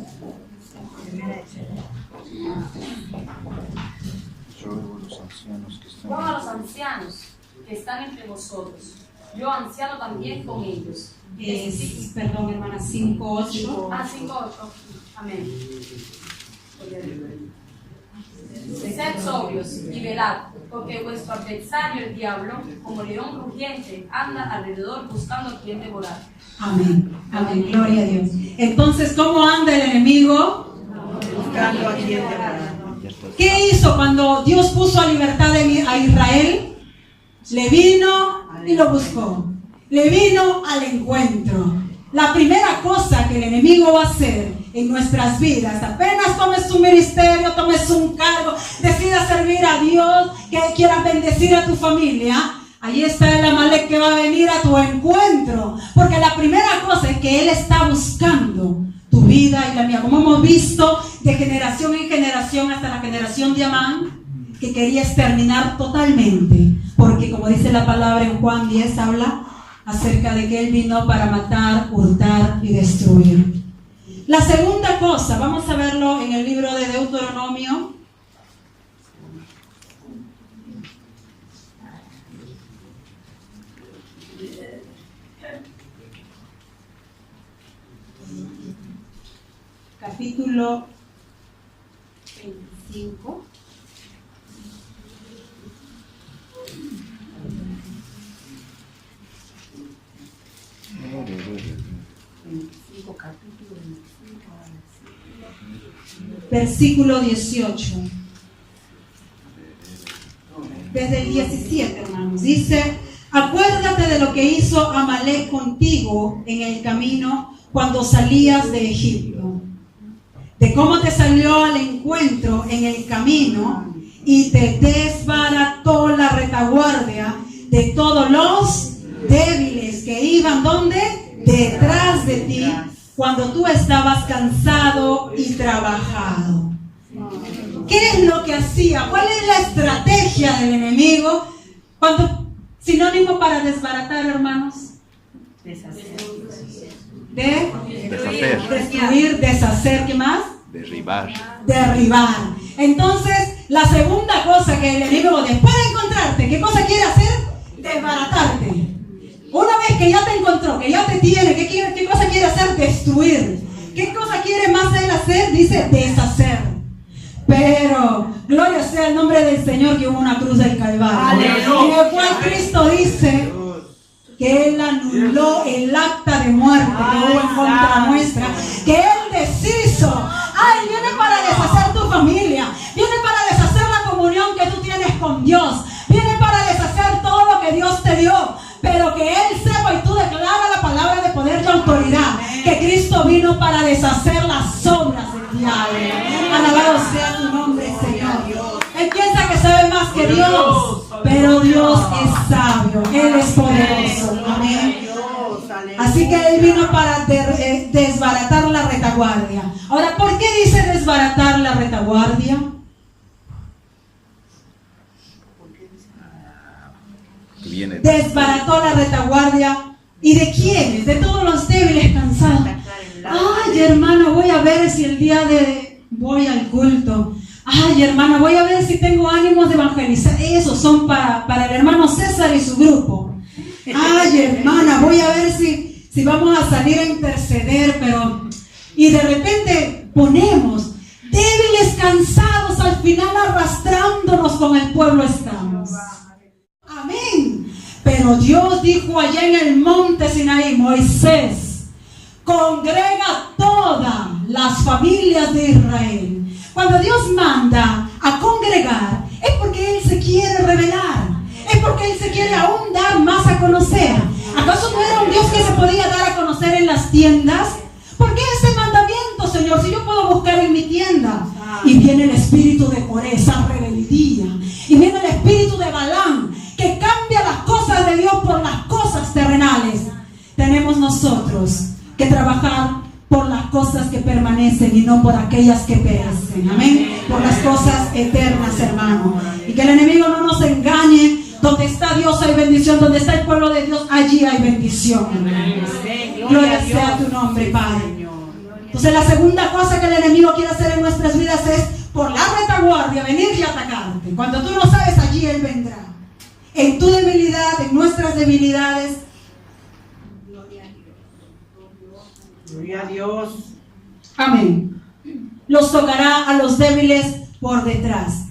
Yo a los ancianos que están entre vosotros, yo anciano también con ellos. Perdón, hermana, 5:8. 5:8. Amén. Sed sobrios y velad, porque vuestro adversario el diablo, como león rugiente, anda alrededor buscando a quien devorar. Amén. Amén. Gloria a Dios. Entonces, ¿cómo anda el enemigo? Buscando a quien devorar. ¿Qué hizo cuando Dios puso a libertad a Israel? Le vino y lo buscó. Le vino al encuentro. La primera cosa que el enemigo va a hacer en nuestras vidas, apenas tomes un ministerio, tomes un cargo, decidas servir a Dios, que quieras bendecir a tu familia, Ahí está el Amalek que va a venir a tu encuentro. Porque la primera cosa es que él está buscando tu vida y la mía. Como hemos visto de generación en generación hasta la generación de Amán, que quería exterminar totalmente. Porque como dice la palabra en Juan 10, habla acerca de que él vino para matar, hurtar y destruir. La segunda cosa, vamos a verlo en el libro de Deuteronomio. Capítulo 25. Versículo 18. Desde el 17, hermanos. Dice: acuérdate de lo que hizo Amalek contigo en el camino cuando salías de Egipto, de cómo te salió al encuentro en el camino y te desbarató la retaguardia de todos los débiles que iban, ¿dónde? Detrás de ti, cuando tú estabas cansado y trabajado. ¿Qué es lo que hacía? ¿Cuál es la estrategia del enemigo? Sinónimo para desbaratar, hermanos. Deshacer. Deshacer. Destruir, deshacer, ¿qué más? Derribar. Derribar. Entonces, la segunda cosa que el enemigo, después de encontrarte, ¿qué cosa quiere hacer? Desbaratarte. Una vez que ya te encontró, que ya te tiene, ¿qué cosa quiere hacer? Destruir. ¿Qué cosa quiere más él hacer? Dice deshacer. Pero, gloria sea el nombre del Señor, que hubo una cruz del Calvario. En el cual Cristo dice que Él anuló el acta de muerte que hubo en contra nuestra, que Él deshizo. Ay, viene para deshacer tu familia, viene para deshacer la comunión que tú tienes con Dios, viene para deshacer todo lo que Dios te dio, pero que Él sepa y tú declara la palabra de poder y autoridad, que Cristo vino para deshacer las obras del diablo. Alabado sea tu nombre, Señor. Él piensa que sabe más que Dios, pero Dios es sabio, Él es poderoso. Amén. Así que Él vino para desbaratar la retaguardia. Ahora, ¿por qué dice desbaratar la retaguardia? Desbarató la retaguardia. ¿Y de quiénes? De todos los débiles cansados. Ay, hermano, voy a ver si el día de... voy al culto. Ay, hermana, voy a ver si tengo ánimos de evangelizar. Esos son para el hermano César y su grupo. Ay, hermana, voy a ver si vamos a salir a interceder, pero... Y de repente ponemos débiles, cansados, al final arrastrándonos con el pueblo estamos. Amén. Pero Dios dijo allá en el monte Sinaí: Moisés, congrega todas las familias de Israel. Cuando Dios manda a congregar, es porque Él se quiere revelar, es porque Él se quiere aún dar más a conocer. ¿Acaso no era un Dios que se podía dar a conocer en las tiendas? ¿Por qué ese mandamiento, Señor, si yo puedo buscar en mi tienda? Y viene el espíritu de Coré, esa rebeldía, y viene el espíritu de Balaam, que cambia las cosas de Dios por las cosas terrenales. Tenemos nosotros que trabajar por las cosas que permanecen y no por aquellas que perecen. Amén. Por las cosas eternas, hermano. Y que el enemigo no nos engañe. Donde está Dios hay bendición. Donde está el pueblo de Dios, allí hay bendición. Gloria sea tu nombre, Padre. Entonces la segunda cosa que el enemigo quiere hacer en nuestras vidas es, por la retaguardia, venir y atacarte. Cuando tú no sabes, allí Él vendrá. En tu debilidad, en nuestras debilidades. Gloria a Dios. Amén. Los tocará a los débiles por detrás.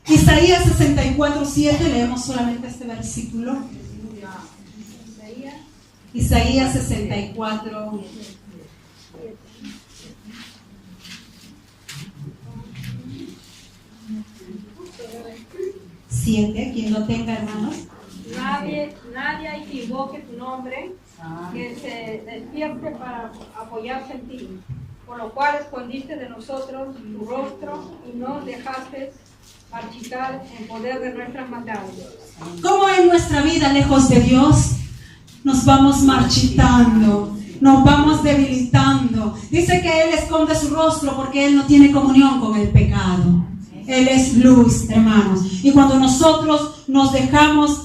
Isaías 64:7, leemos solamente este versículo. Isaías 64. 7, quien lo tenga, hermanos. Nadie equivoque tu nombre, que se despierte para apoyarse en ti, por lo cual escondiste de nosotros tu rostro y no dejaste marchitar en poder de nuestras maldades. ¿Cómo en nuestra vida lejos de Dios nos vamos marchitando, nos vamos debilitando? Dice que Él esconde su rostro porque Él no tiene comunión con el pecado. Él es luz, hermanos. Y cuando nosotros nos dejamos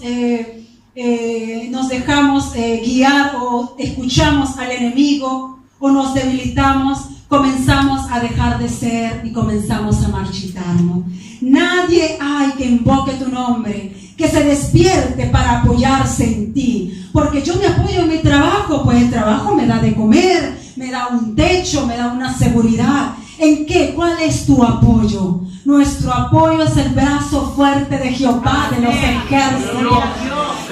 guiar o escuchamos al enemigo o nos debilitamos, comenzamos a dejar de ser y comenzamos a marchitarnos. Nadie hay que invoque tu nombre, que se despierte para apoyarse en ti. Porque yo me apoyo en mi trabajo, pues el trabajo me da de comer, me da un techo, me da una seguridad. ¿En qué? ¿Cuál es tu apoyo? Nuestro apoyo es el brazo fuerte de Jehová de los ejércitos.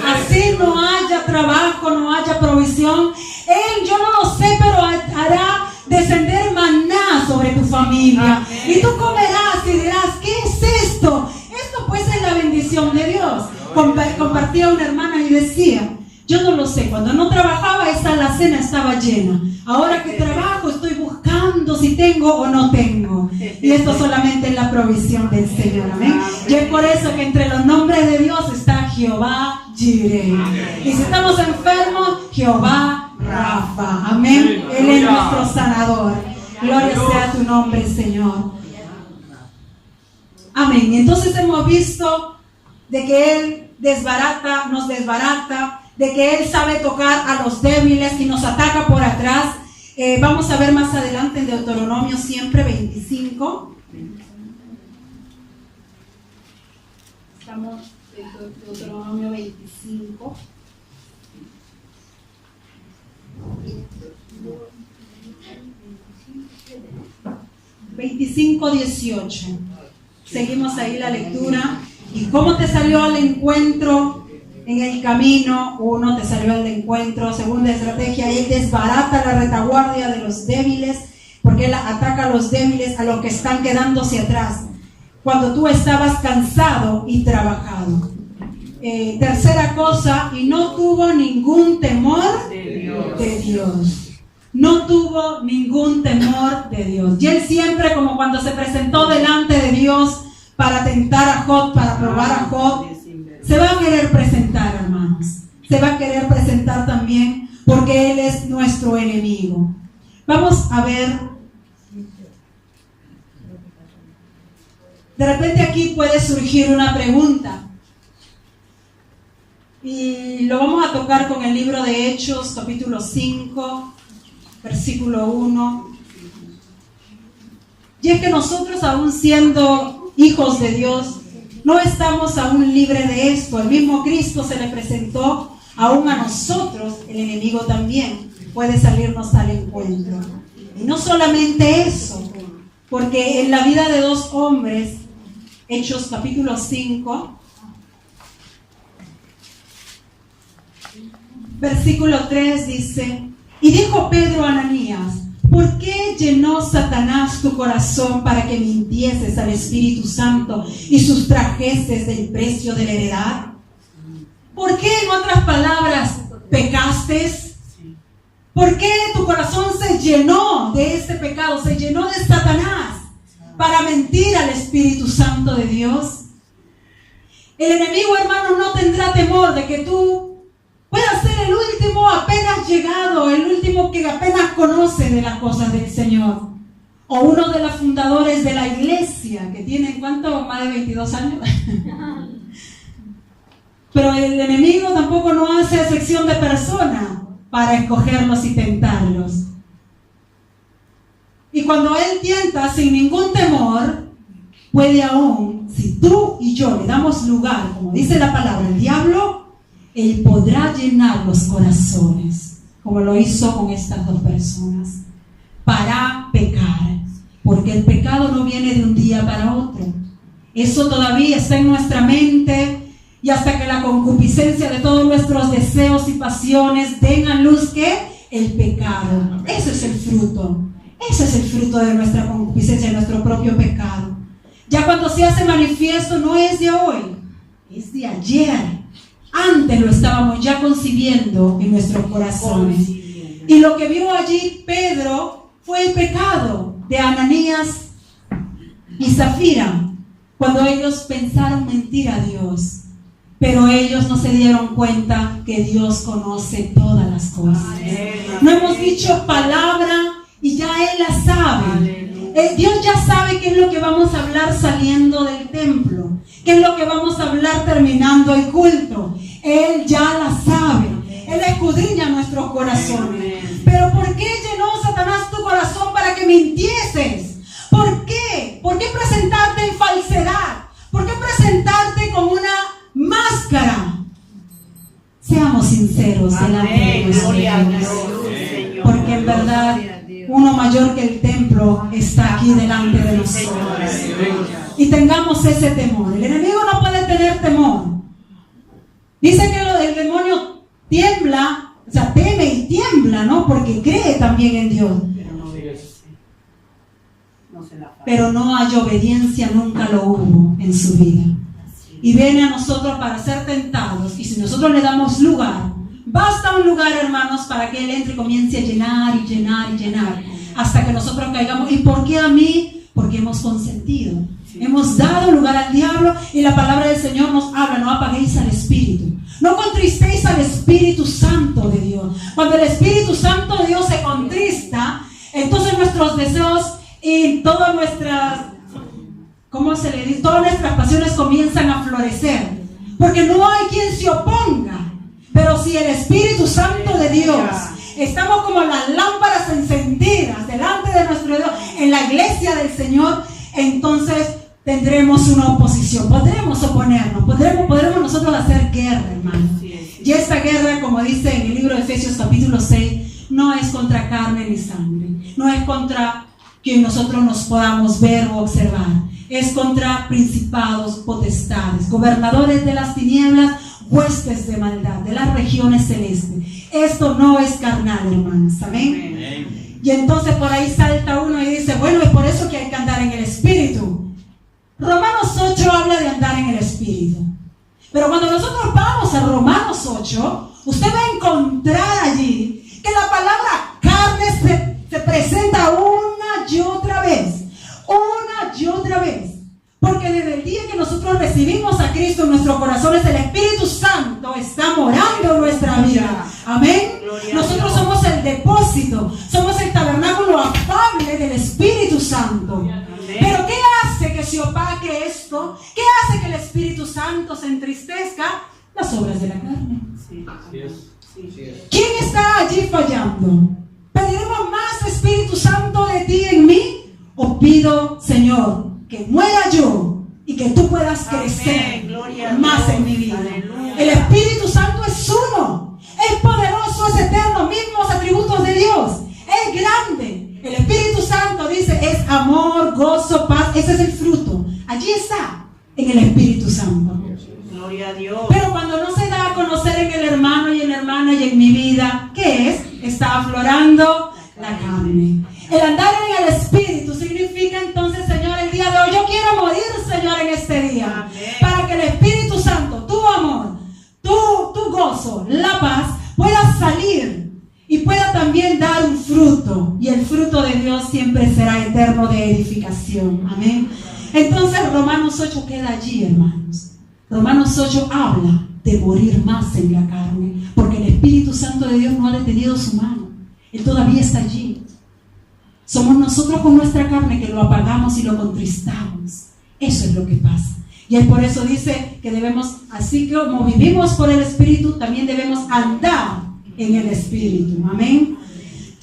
Así no haya trabajo, no haya provisión, Él, yo no lo sé, pero hará descender maná sobre tu familia. Y tú comerás y dirás, ¿qué es esto? Esto pues es la bendición de Dios. Compartía una hermana y decía, yo no lo sé, cuando no trabajaba esta alacena estaba llena. Ahora que trabajo estoy buscando si tengo o no tengo. Y esto solamente es la provisión del Señor, amén. Y es por eso que entre los nombres de Dios está Jehová Jireh. Y si estamos enfermos, Jehová Rafa, amén. Él es nuestro sanador. Gloria sea tu nombre, Señor. Amén. Entonces hemos visto de que Él nos desbarata, de que Él sabe tocar a los débiles y nos ataca por atrás. Vamos a ver más adelante en Deuteronomio siempre 25. Estamos en Deuteronomio 25. 25:18. Seguimos ahí la lectura. ¿Y cómo te salió al encuentro en el camino? Uno, te salió al encuentro. Segunda estrategia, Él desbarata la retaguardia de los débiles, porque Él ataca a los débiles, a los que están quedándose atrás, cuando tú estabas cansado y trabajado. Tercera cosa, y no tuvo ningún temor de Dios. No tuvo ningún temor de Dios. Y Él siempre, como cuando se presentó delante de Dios para tentar a Job, para probar a Job, se va a querer presentar, hermanos. Se va a querer presentar también porque Él es nuestro enemigo. Vamos a ver. De repente aquí puede surgir una pregunta. Y lo vamos a tocar con el libro de Hechos, capítulo 5, versículo 1. Y es que nosotros, aún siendo hijos de Dios, no estamos aún libres de esto. El mismo Cristo se le presentó aún a nosotros. El enemigo también puede salirnos al encuentro. Y no solamente eso, porque en la vida de dos hombres, Hechos capítulo 5, versículo 3 dice: y dijo Pedro a Ananías, ¿por qué llenó Satanás tu corazón para que mintieses al Espíritu Santo y sustrajeses del precio de la heredad? ¿Por qué, en otras palabras, pecaste? ¿Por qué tu corazón se llenó de este pecado, se llenó de Satanás para mentir al Espíritu Santo de Dios? El enemigo, hermano, no tendrá temor de que tú puedas ser el último apenas llegado, el último que apenas conoce de las cosas del Señor. O uno de los fundadores de la iglesia, que tiene, ¿cuánto? Más de 22 años. Pero el enemigo tampoco no hace excepción de persona para escogerlos y tentarlos. Y cuando Él tienta sin ningún temor, puede aún, si tú y yo le damos lugar, como dice la palabra, el diablo, Él podrá llenar los corazones, como lo hizo con estas dos personas, para pecar, porque el pecado no viene de un día para otro. Eso todavía está en nuestra mente, y hasta que la concupiscencia de todos nuestros deseos y pasiones den a luz que el pecado. Ese es el fruto. Ese es el fruto de nuestra concupiscencia, de nuestro propio pecado. Ya cuando se hace manifiesto, no es de hoy, es de ayer. Antes lo estábamos ya concibiendo en nuestros corazones. Y lo que vio allí Pedro fue el pecado de Ananías y Zafira. cuando ellos pensaron mentir a Dios, pero ellos no se dieron cuenta que Dios conoce todas las cosas. No hemos dicho palabra y ya Él la sabe. Dios ya sabe qué es lo que vamos a hablar saliendo del templo, qué es lo que vamos a hablar terminando el culto. Él ya la sabe. Él escudriña nuestros corazones. Pero ¿por qué llenó Satanás tu corazón para que mintieses? ¿Por qué? ¿Por qué presentarte en falsedad? ¿Por qué presentarte con una máscara? Seamos sinceros delante de nuestro Dios. Porque en verdad uno mayor que el templo está aquí delante de nosotros. Y tengamos ese temor. El enemigo no puede tener temor. Dice que el demonio tiembla, o sea, teme y tiembla, ¿no? Porque cree también en Dios. Pero no hay obediencia, nunca lo hubo en su vida. Y viene a nosotros para ser tentados. Y si nosotros le damos lugar, basta un lugar, hermanos, para que Él entre y comience a llenar y llenar y llenar, hasta que nosotros caigamos. ¿Y por qué a mí? Porque hemos consentido. Hemos dado lugar al diablo, y la palabra del Señor nos habla: no apaguéis al Espíritu, no contristéis al Espíritu Santo de Dios. Cuando el Espíritu Santo de Dios se contrista, entonces nuestros deseos y todas nuestras, ¿cómo se le dice? Todas nuestras pasiones comienzan a florecer, porque no hay quien se oponga. Pero si el Espíritu Santo de Dios, estamos como las lámparas encendidas delante de nuestro Dios en la iglesia del Señor, entonces tendremos una oposición, podremos oponernos, podremos nosotros hacer guerra, hermano. Y esta guerra, como dice en el libro de Efesios capítulo 6, no es contra carne ni sangre, no es contra quien nosotros nos podamos ver o observar, es contra principados, potestades, gobernadores de las tinieblas, huestes de maldad, de las regiones celestes. Esto no es carnal, hermanos, amén. Y entonces por ahí salta uno y dice: bueno, es por eso que hay que andar en el Espíritu. Romanos 8 habla de andar en el Espíritu. Pero cuando nosotros vamos a Romanos 8, usted va a encontrar allí que la palabra carne se presenta una y otra vez. Una y otra vez. Porque desde el día que nosotros recibimos a Cristo en nuestros corazones, el Espíritu Santo está morando en nuestra vida. Amén. Nosotros somos el depósito, somos el tabernáculo afable del Espíritu Santo. Pero ¿qué hace que se opaque esto? ¿Qué hace que el Espíritu Santo se entristezca? Las obras de la carne. ¿Quién está allí fallando? ¿Pediremos más Espíritu Santo de ti en mí? ¿O pido, Señor, que muera yo y que tú puedas crecer más en mi vida? El Espíritu Santo es uno, es poderoso, es eterno, mismos atributos de Dios, es grande. El Espíritu Santo, dice, es amor, gozo, paz. Ese es el fruto. Allí está, en el Espíritu Santo. Gloria a Dios. Pero cuando no se da a conocer en el hermano y en la hermana y en mi vida, ¿qué es? Está aflorando la carne. El andar en el Espíritu significa entonces, Señor, el día de hoy yo quiero morir, Señor, en este día. Amén. Para que el Espíritu Santo, tu amor, tu gozo, la paz, pueda salir y pueda también dar un fruto. Y el fruto de Dios siempre será eterno, de edificación. Amén. Entonces Romanos 8 queda allí, hermanos. Romanos 8 habla de morir más en la carne, porque el Espíritu Santo de Dios no ha detenido su mano. Él todavía está allí. Somos nosotros con nuestra carne que lo apagamos y lo contristamos. Eso es lo que pasa. Y es por eso dice que debemos, así como vivimos por el Espíritu, también debemos andar en el Espíritu. Amén.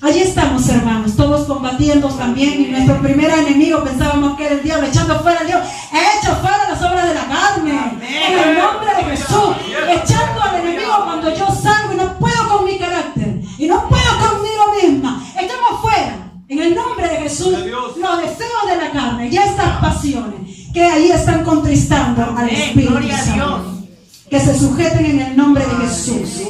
Allí estamos, hermanos, todos combatiendo también. Y nuestro primer enemigo pensábamos que era el diablo, echando fuera al diablo. Echa fuera las obras de la carne. Amén. En el nombre de Jesús. Echando al enemigo cuando yo salgo y no puedo con mi carácter. Y no puedo conmigo misma. Echamos fuera. En el nombre de Jesús, los deseos de la carne y estas pasiones que ahí están contristando al Espíritu Santo, que se sujeten en el nombre de Jesús.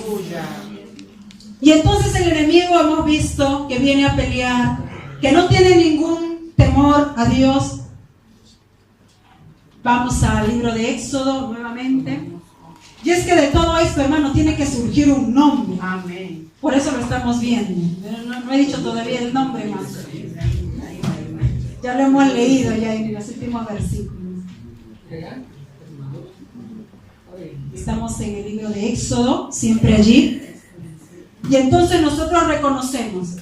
Y entonces el enemigo, hemos visto que viene a pelear, que no tiene ningún temor a Dios. Vamos al libro de Éxodo nuevamente. Y es que de todo esto, hermano, tiene que surgir un nombre. Amén. Por eso lo estamos viendo. No he dicho todavía el nombre más. Ya lo hemos leído ya en los últimos versículos. Estamos en el libro de Éxodo, siempre allí. Y entonces nosotros reconocemos.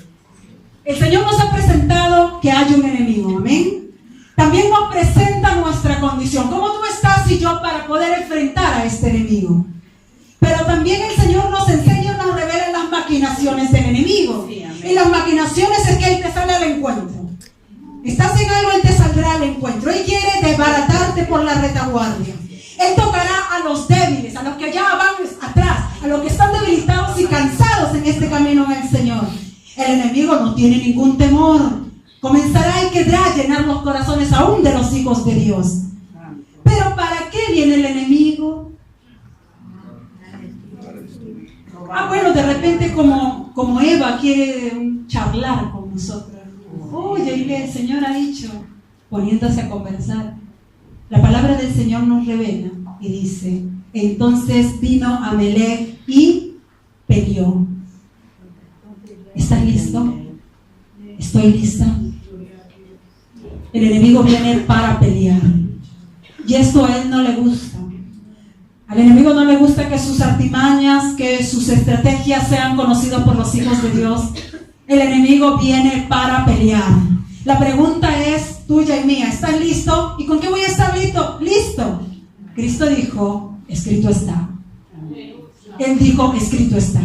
El Señor nos ha presentado que hay un enemigo, amén. También nos presenta nuestra condición. ¿Cómo tú estás y yo para poder enfrentar a este enemigo? Pero también el Señor nos enseña, nos revela las maquinaciones del enemigo. Y las maquinaciones es que Él te sale al encuentro. Estás en algo, Él te saldrá al encuentro. Él quiere desbaratarte por la retaguardia. Él tocará a los débiles, a los que ya van atrás, a los que están debilitados y cansados en este camino en el Señor. El enemigo no tiene ningún temor. Comenzará y querrá llenar los corazones aún de los hijos de Dios. Pero ¿para qué viene el enemigo? Bueno, de repente como Eva quiere charlar con nosotros. Oye, y el Señor ha dicho, poniéndose a conversar. La palabra del Señor nos revela y dice, entonces vino Amalek y peleó. ¿Estás listo? Estoy lista. El enemigo viene para pelear. Y esto a él no le gusta. Al enemigo no le gusta que sus artimañas, que sus estrategias sean conocidas por los hijos de Dios. El enemigo viene para pelear. La pregunta es tuya y mía. ¿Estás listo? ¿Y con qué voy a estar listo? Listo. Cristo dijo, escrito está. Él dijo, escrito está.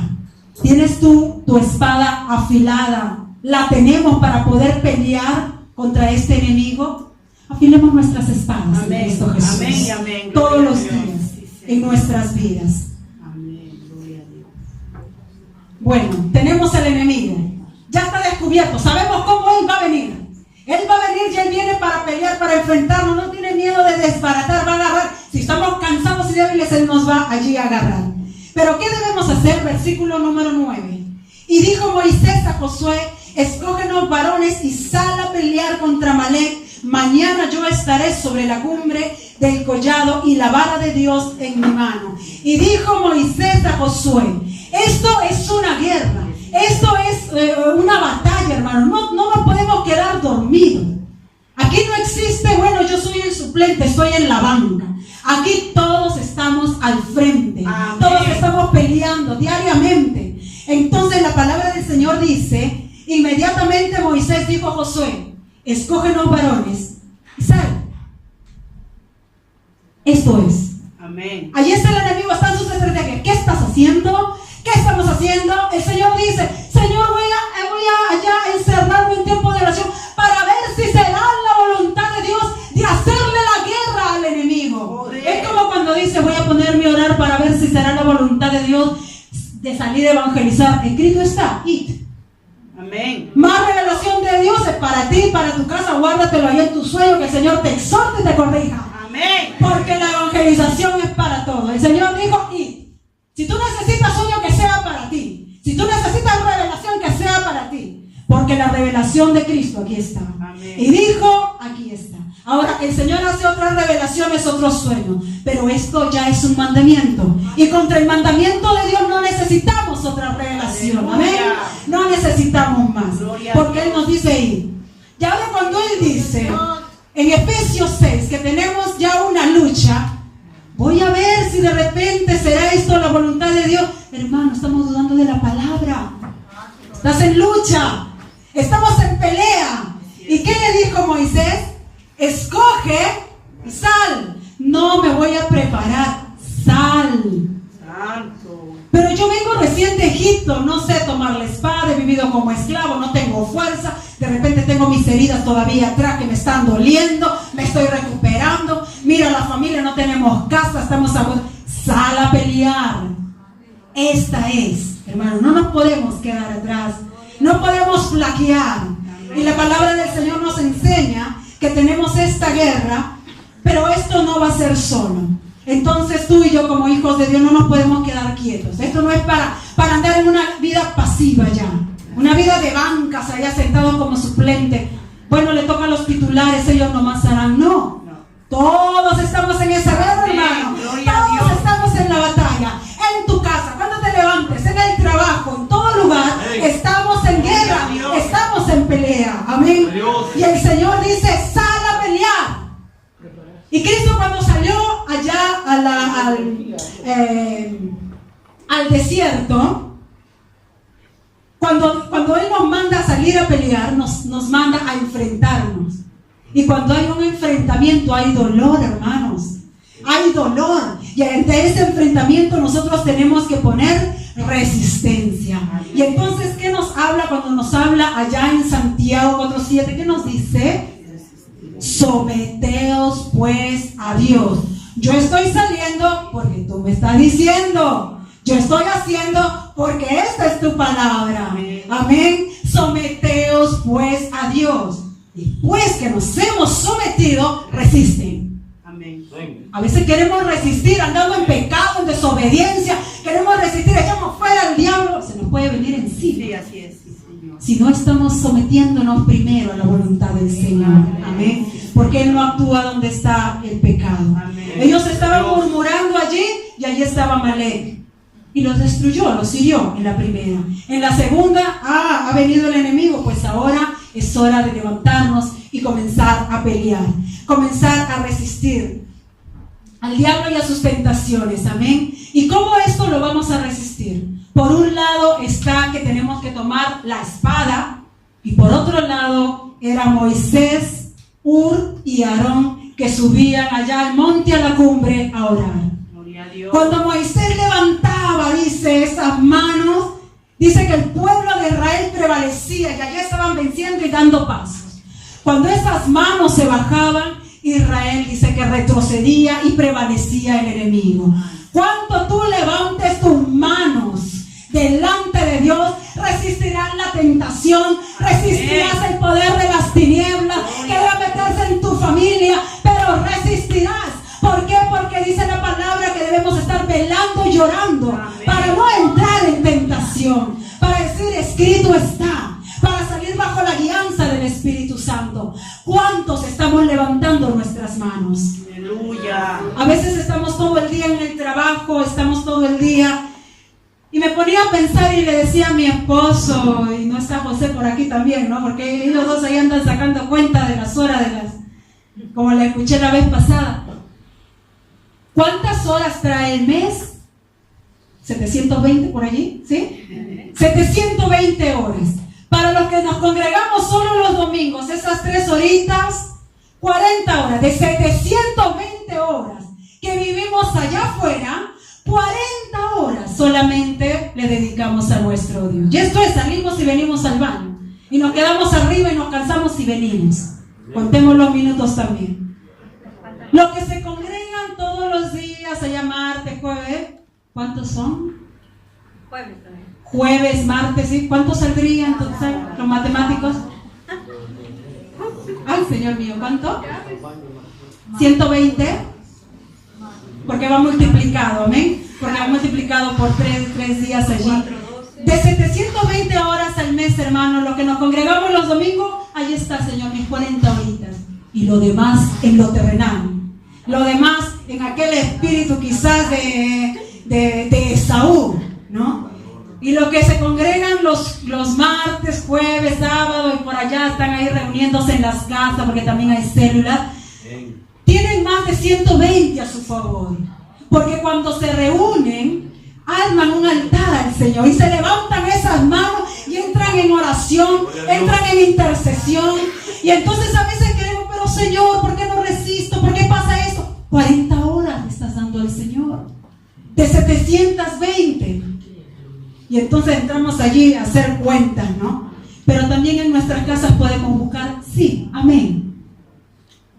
¿Tienes tú tu espada afilada? ¿La tenemos para poder pelear contra este enemigo? Afilemos nuestras espadas en Cristo Jesús. Amén, amén. Todos los días en nuestras vidas. Amén. Gloria a Dios. Bueno, tenemos el enemigo. Ya está descubierto. Sabemos cómo él va a venir. Él va a venir y él viene para pelear, para enfrentarnos. No tiene miedo de desbaratar, va a agarrar. Si estamos cansados y débiles, él nos va allí a agarrar. Pero ¿qué debemos hacer? Versículo número 9. Y dijo Moisés a Josué, escógenos varones y sal a pelear contra Amalek. Mañana yo estaré sobre la cumbre del collado y la vara de Dios en mi mano. Y dijo Moisés a Josué, esto es una guerra, esto es una batalla, hermano. No nos podemos quedar dormidos. Aquí no existe, bueno, yo soy el suplente, estoy en la banca. Aquí todos estamos al frente. Amén. Todos estamos peleando diariamente. Entonces la palabra del Señor dice, inmediatamente Moisés dijo a Josué, escógenos varones y sal. Esto es. Amén. Allí está el enemigo, están sus estrategias. ¿Qué estás haciendo? ¿Qué estamos haciendo? El Señor dice, Señor, voy a allá encerrarme en tiempo de oración para ver si será la voluntad de Dios de hacerle la guerra al enemigo. Joder. Es como cuando dice, voy a ponerme a orar para ver si será la voluntad de Dios de salir a evangelizar. Escrito está, id. Amén. Más revelación de Dios es para ti, para tu casa. Guárdatelo ahí en tu sueño, que el Señor te exhorte y te corrija. Amén. Porque la evangelización es para todo. El Señor dijo, id. Si tú necesitas sueño, que sea para ti. Si tú necesitas revelación, que sea para ti. Porque la revelación de Cristo aquí está. Amén. Y dijo, aquí está. Ahora, el Señor hace otras revelaciones, otros sueños. Pero esto ya es un mandamiento. Y contra el mandamiento de Dios no necesitamos otra revelación. Amén. No necesitamos más. Porque Él nos dice ir. Y ahora cuando Él dice, en Efesios 6, que tenemos ya una lucha, voy a ver si de repente será esto la voluntad de Dios. Hermano, estamos dudando de la palabra. Estás en lucha. Estamos en pelea. ¿Y qué le dijo Moisés? Escoge y sal. No me voy a preparar. Sal. Santo. Pero yo vengo recién de Egipto. No sé tomar la espada. He vivido como esclavo. No tengo fuerza. De repente tengo mis heridas todavía atrás que me están doliendo. Me estoy recuperando. Mira, la familia, no tenemos casa. Estamos a... Sal a pelear. Esta es, hermano. No nos podemos quedar atrás. No podemos flaquear. Y la palabra del Señor nos enseña que tenemos esta guerra, pero esto no va a ser solo. Entonces tú y yo como hijos de Dios no nos podemos quedar quietos. Esto no es para andar en una vida pasiva ya, una vida de bancas allá sentados como suplente. Bueno, le toca a los titulares, ellos nomás harán. No, todos estamos en esa guerra, hermano. Todos estamos en la batalla. En tu casa, cuando te levantes, en el trabajo, en todo lugar, estamos en guerra, estamos en pelea. Amén. Y el Señor dice, sal a pelear. Y Cristo cuando salió al desierto, cuando Él nos manda a salir a pelear, nos manda a enfrentarnos. Y cuando hay un enfrentamiento hay dolor, hermanos. Hay dolor. Y ante ese enfrentamiento nosotros tenemos que poner resistencia. Y entonces, ¿qué nos habla cuando nos habla allá en Santiago 4:7? ¿Qué nos dice? Someteos pues a Dios. Yo estoy saliendo porque tú me estás diciendo. Yo estoy haciendo porque esta es tu palabra. Amén. Someteos pues a Dios. Después que nos hemos sometido, resisten. Amén. A veces queremos resistir andando en pecado, en desobediencia. Queremos resistir, echamos fuera al diablo. Se nos puede venir encima. Sí, así es, sí, Señor. Si no estamos sometiéndonos primero a la voluntad del Señor. Amén. Porque Él no actúa donde está el pecado. Amén. Ellos estaban murmurando allí y allí estaba Amalek. Y los destruyó, los hirió en la primera. En la segunda, ha venido el enemigo, pues ahora es hora de levantarnos y comenzar a pelear, comenzar a resistir al diablo y a sus tentaciones. Amén. ¿Y cómo esto lo vamos a resistir? Por un lado está que tenemos que tomar la espada, y por otro lado era Moisés, Hur y Aarón, que subían allá al monte, a la cumbre, a orar. Cuando Moisés levantaba, dice, esas manos, dice que el pueblo de Israel prevalecía y allá estaban venciendo y dando pasos. Cuando esas manos se bajaban, Israel dice que retrocedía y prevalecía el enemigo. Cuando tú levantes tus manos delante de Dios, resistirás la tentación, resistirás el poder de las tinieblas que va a meterse en tu familia, pero resistirás. ¿Por qué? Porque dice la palabra que debemos estar velando y llorando para no entrar en tentación, para decir escrito está, para salir bajo la guianza del Espíritu Santo. ¿Cuántos estamos levantando nuestras manos? Aleluya. A veces estamos todo el día en el trabajo, estamos todo el día. Y me ponía a pensar y le decía a mi esposo, y no está José por aquí también, ¿no? Porque ellos dos ahí andan sacando cuenta de las horas, como le escuché la vez pasada. ¿Cuántas horas trae el mes? 720 por allí, ¿sí? 720 horas. Para los que nos congregamos solo los domingos, esas 3 horitas, 40 horas, de 720 horas que vivimos allá afuera, 40 horas solamente le dedicamos a nuestro Dios. Y esto es, salimos y venimos al baño. Y nos quedamos arriba y nos cansamos y venimos. Contemos los minutos también. Los que se congregan todos los días, allá martes, jueves, ¿cuántos son? Jueves también. Jueves, martes, ¿sí? ¿Cuántos saldrían entonces los matemáticos? Ay, Señor mío, ¿cuánto? 120. Porque va multiplicado, amén. Porque va multiplicado por 3 días allí. De 720 horas al mes, hermanos, lo que nos congregamos los domingos, ahí está, Señor, mis 40 horitas. Y lo demás en lo terrenal. Lo demás en aquel espíritu quizás de Esaú, ¿no? Y los que se congregan los martes, jueves, sábado y por allá están ahí reuniéndose en las casas porque también hay células, tienen más de 120 a su favor. Porque cuando se reúnen, arman un altar al Señor y se levantan esas manos y entran en oración, entran en intercesión. Y entonces a veces queremos, pero Señor, ¿por qué no resisto? ¿Por qué pasa esto? 40 horas le estás dando al Señor, de 720. Y entonces entramos allí a hacer cuentas, ¿no? Pero también en nuestras casas podemos buscar, sí, amén.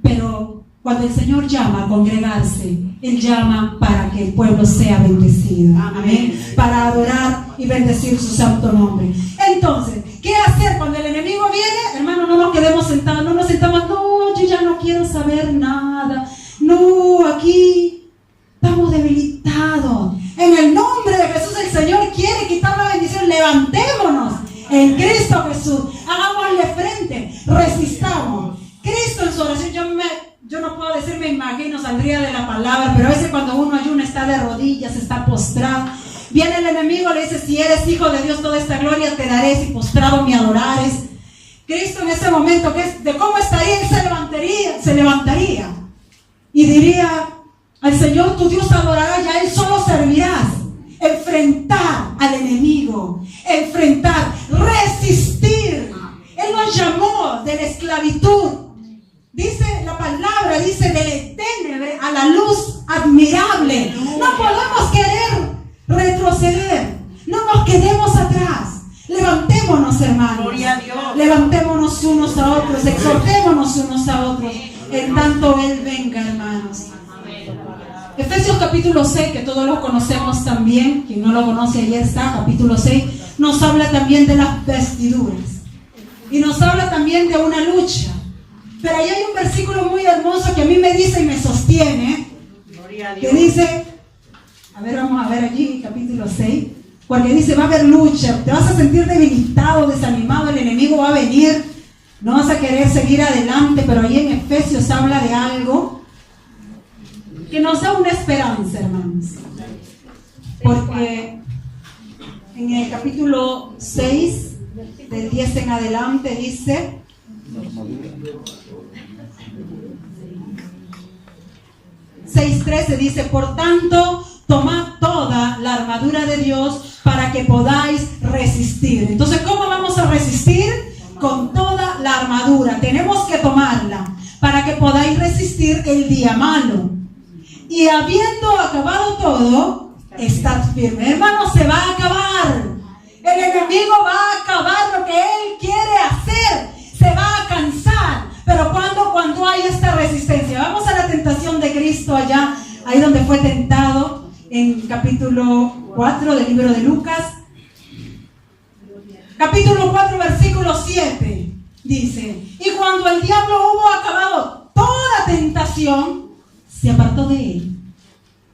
Pero cuando el Señor llama a congregarse, Él llama para que el pueblo sea bendecido, amén. Para adorar y bendecir su santo nombre. Entonces, ¿qué hacer cuando el enemigo viene? Hermano, no nos quedemos sentados, no nos sentamos, no, yo ya no quiero saber nada. No, aquí estamos debilitados. En el nombre de Jesús, el Señor quiere quitar la bendición. Levantémonos en Cristo Jesús. Hagámosle frente, resistamos. Cristo en su oración, yo no puedo decir, me imagino, saldría de la palabra, pero a veces cuando uno ayuna está de rodillas, está postrado. Viene el enemigo, le dice, si eres hijo de Dios, toda esta gloria te daré si postrado me adorares. Cristo en ese momento, ¿de cómo estaría? Él se levantaría y diría, al Señor tu Dios adorará enfrentar, resistir. Él nos llamó de la esclavitud. Dice la palabra, dice de tenebre a la luz admirable. No podemos querer retroceder. No nos quedemos atrás. Levantémonos, hermanos. Gloria a Dios. Levantémonos unos a otros. Exhortémonos unos a otros. En tanto Él venga, hermanos. Efesios capítulo 6, que todos lo conocemos también. Quien no lo conoce, ahí está, capítulo 6. Nos habla también de las vestiduras. Y nos habla también de una lucha. Pero ahí hay un versículo muy hermoso que a mí me dice y me sostiene. Gloria a Dios. Que dice, a ver, vamos a ver allí, capítulo 6. Porque dice, va a haber lucha. Te vas a sentir debilitado, desanimado. El enemigo va a venir. No vas a querer seguir adelante. Pero ahí en Efesios habla de algo que nos da una esperanza, hermanos. Porque en el capítulo 6, del 10 en adelante, dice... 6:13 dice, por tanto, tomad toda la armadura de Dios para que podáis resistir. Entonces, ¿cómo vamos a resistir? Con toda la armadura. Tenemos que tomarla para que podáis resistir el día malo. Y habiendo acabado todo, estad firmes. Hermanos, se va a acabar. El enemigo va a acabar lo que él quiere hacer. Se va a cansar. Pero cuando hay esta resistencia, vamos a la tentación de Cristo allá, ahí donde fue tentado, en capítulo 4 del libro de Lucas. Capítulo 4, versículo 7, dice, y cuando el diablo hubo acabado toda tentación, se apartó de él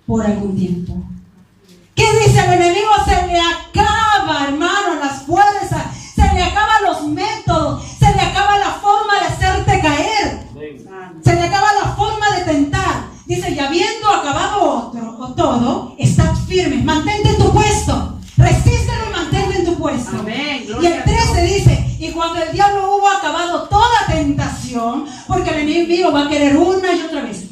por algún tiempo. ¿Qué dice el enemigo? Se le acaba, hermano, las fuerzas, se le acaban los métodos, se le acaba la forma de hacerte caer, se le acaba la forma de tentar. Dice, y habiendo acabado todo, estad firmes, mantente en tu puesto, resístelo y mantente en tu puesto. Amén. Y el 13 dice, y cuando el diablo hubo acabado toda tentación, porque el enemigo va a querer una y otra vez,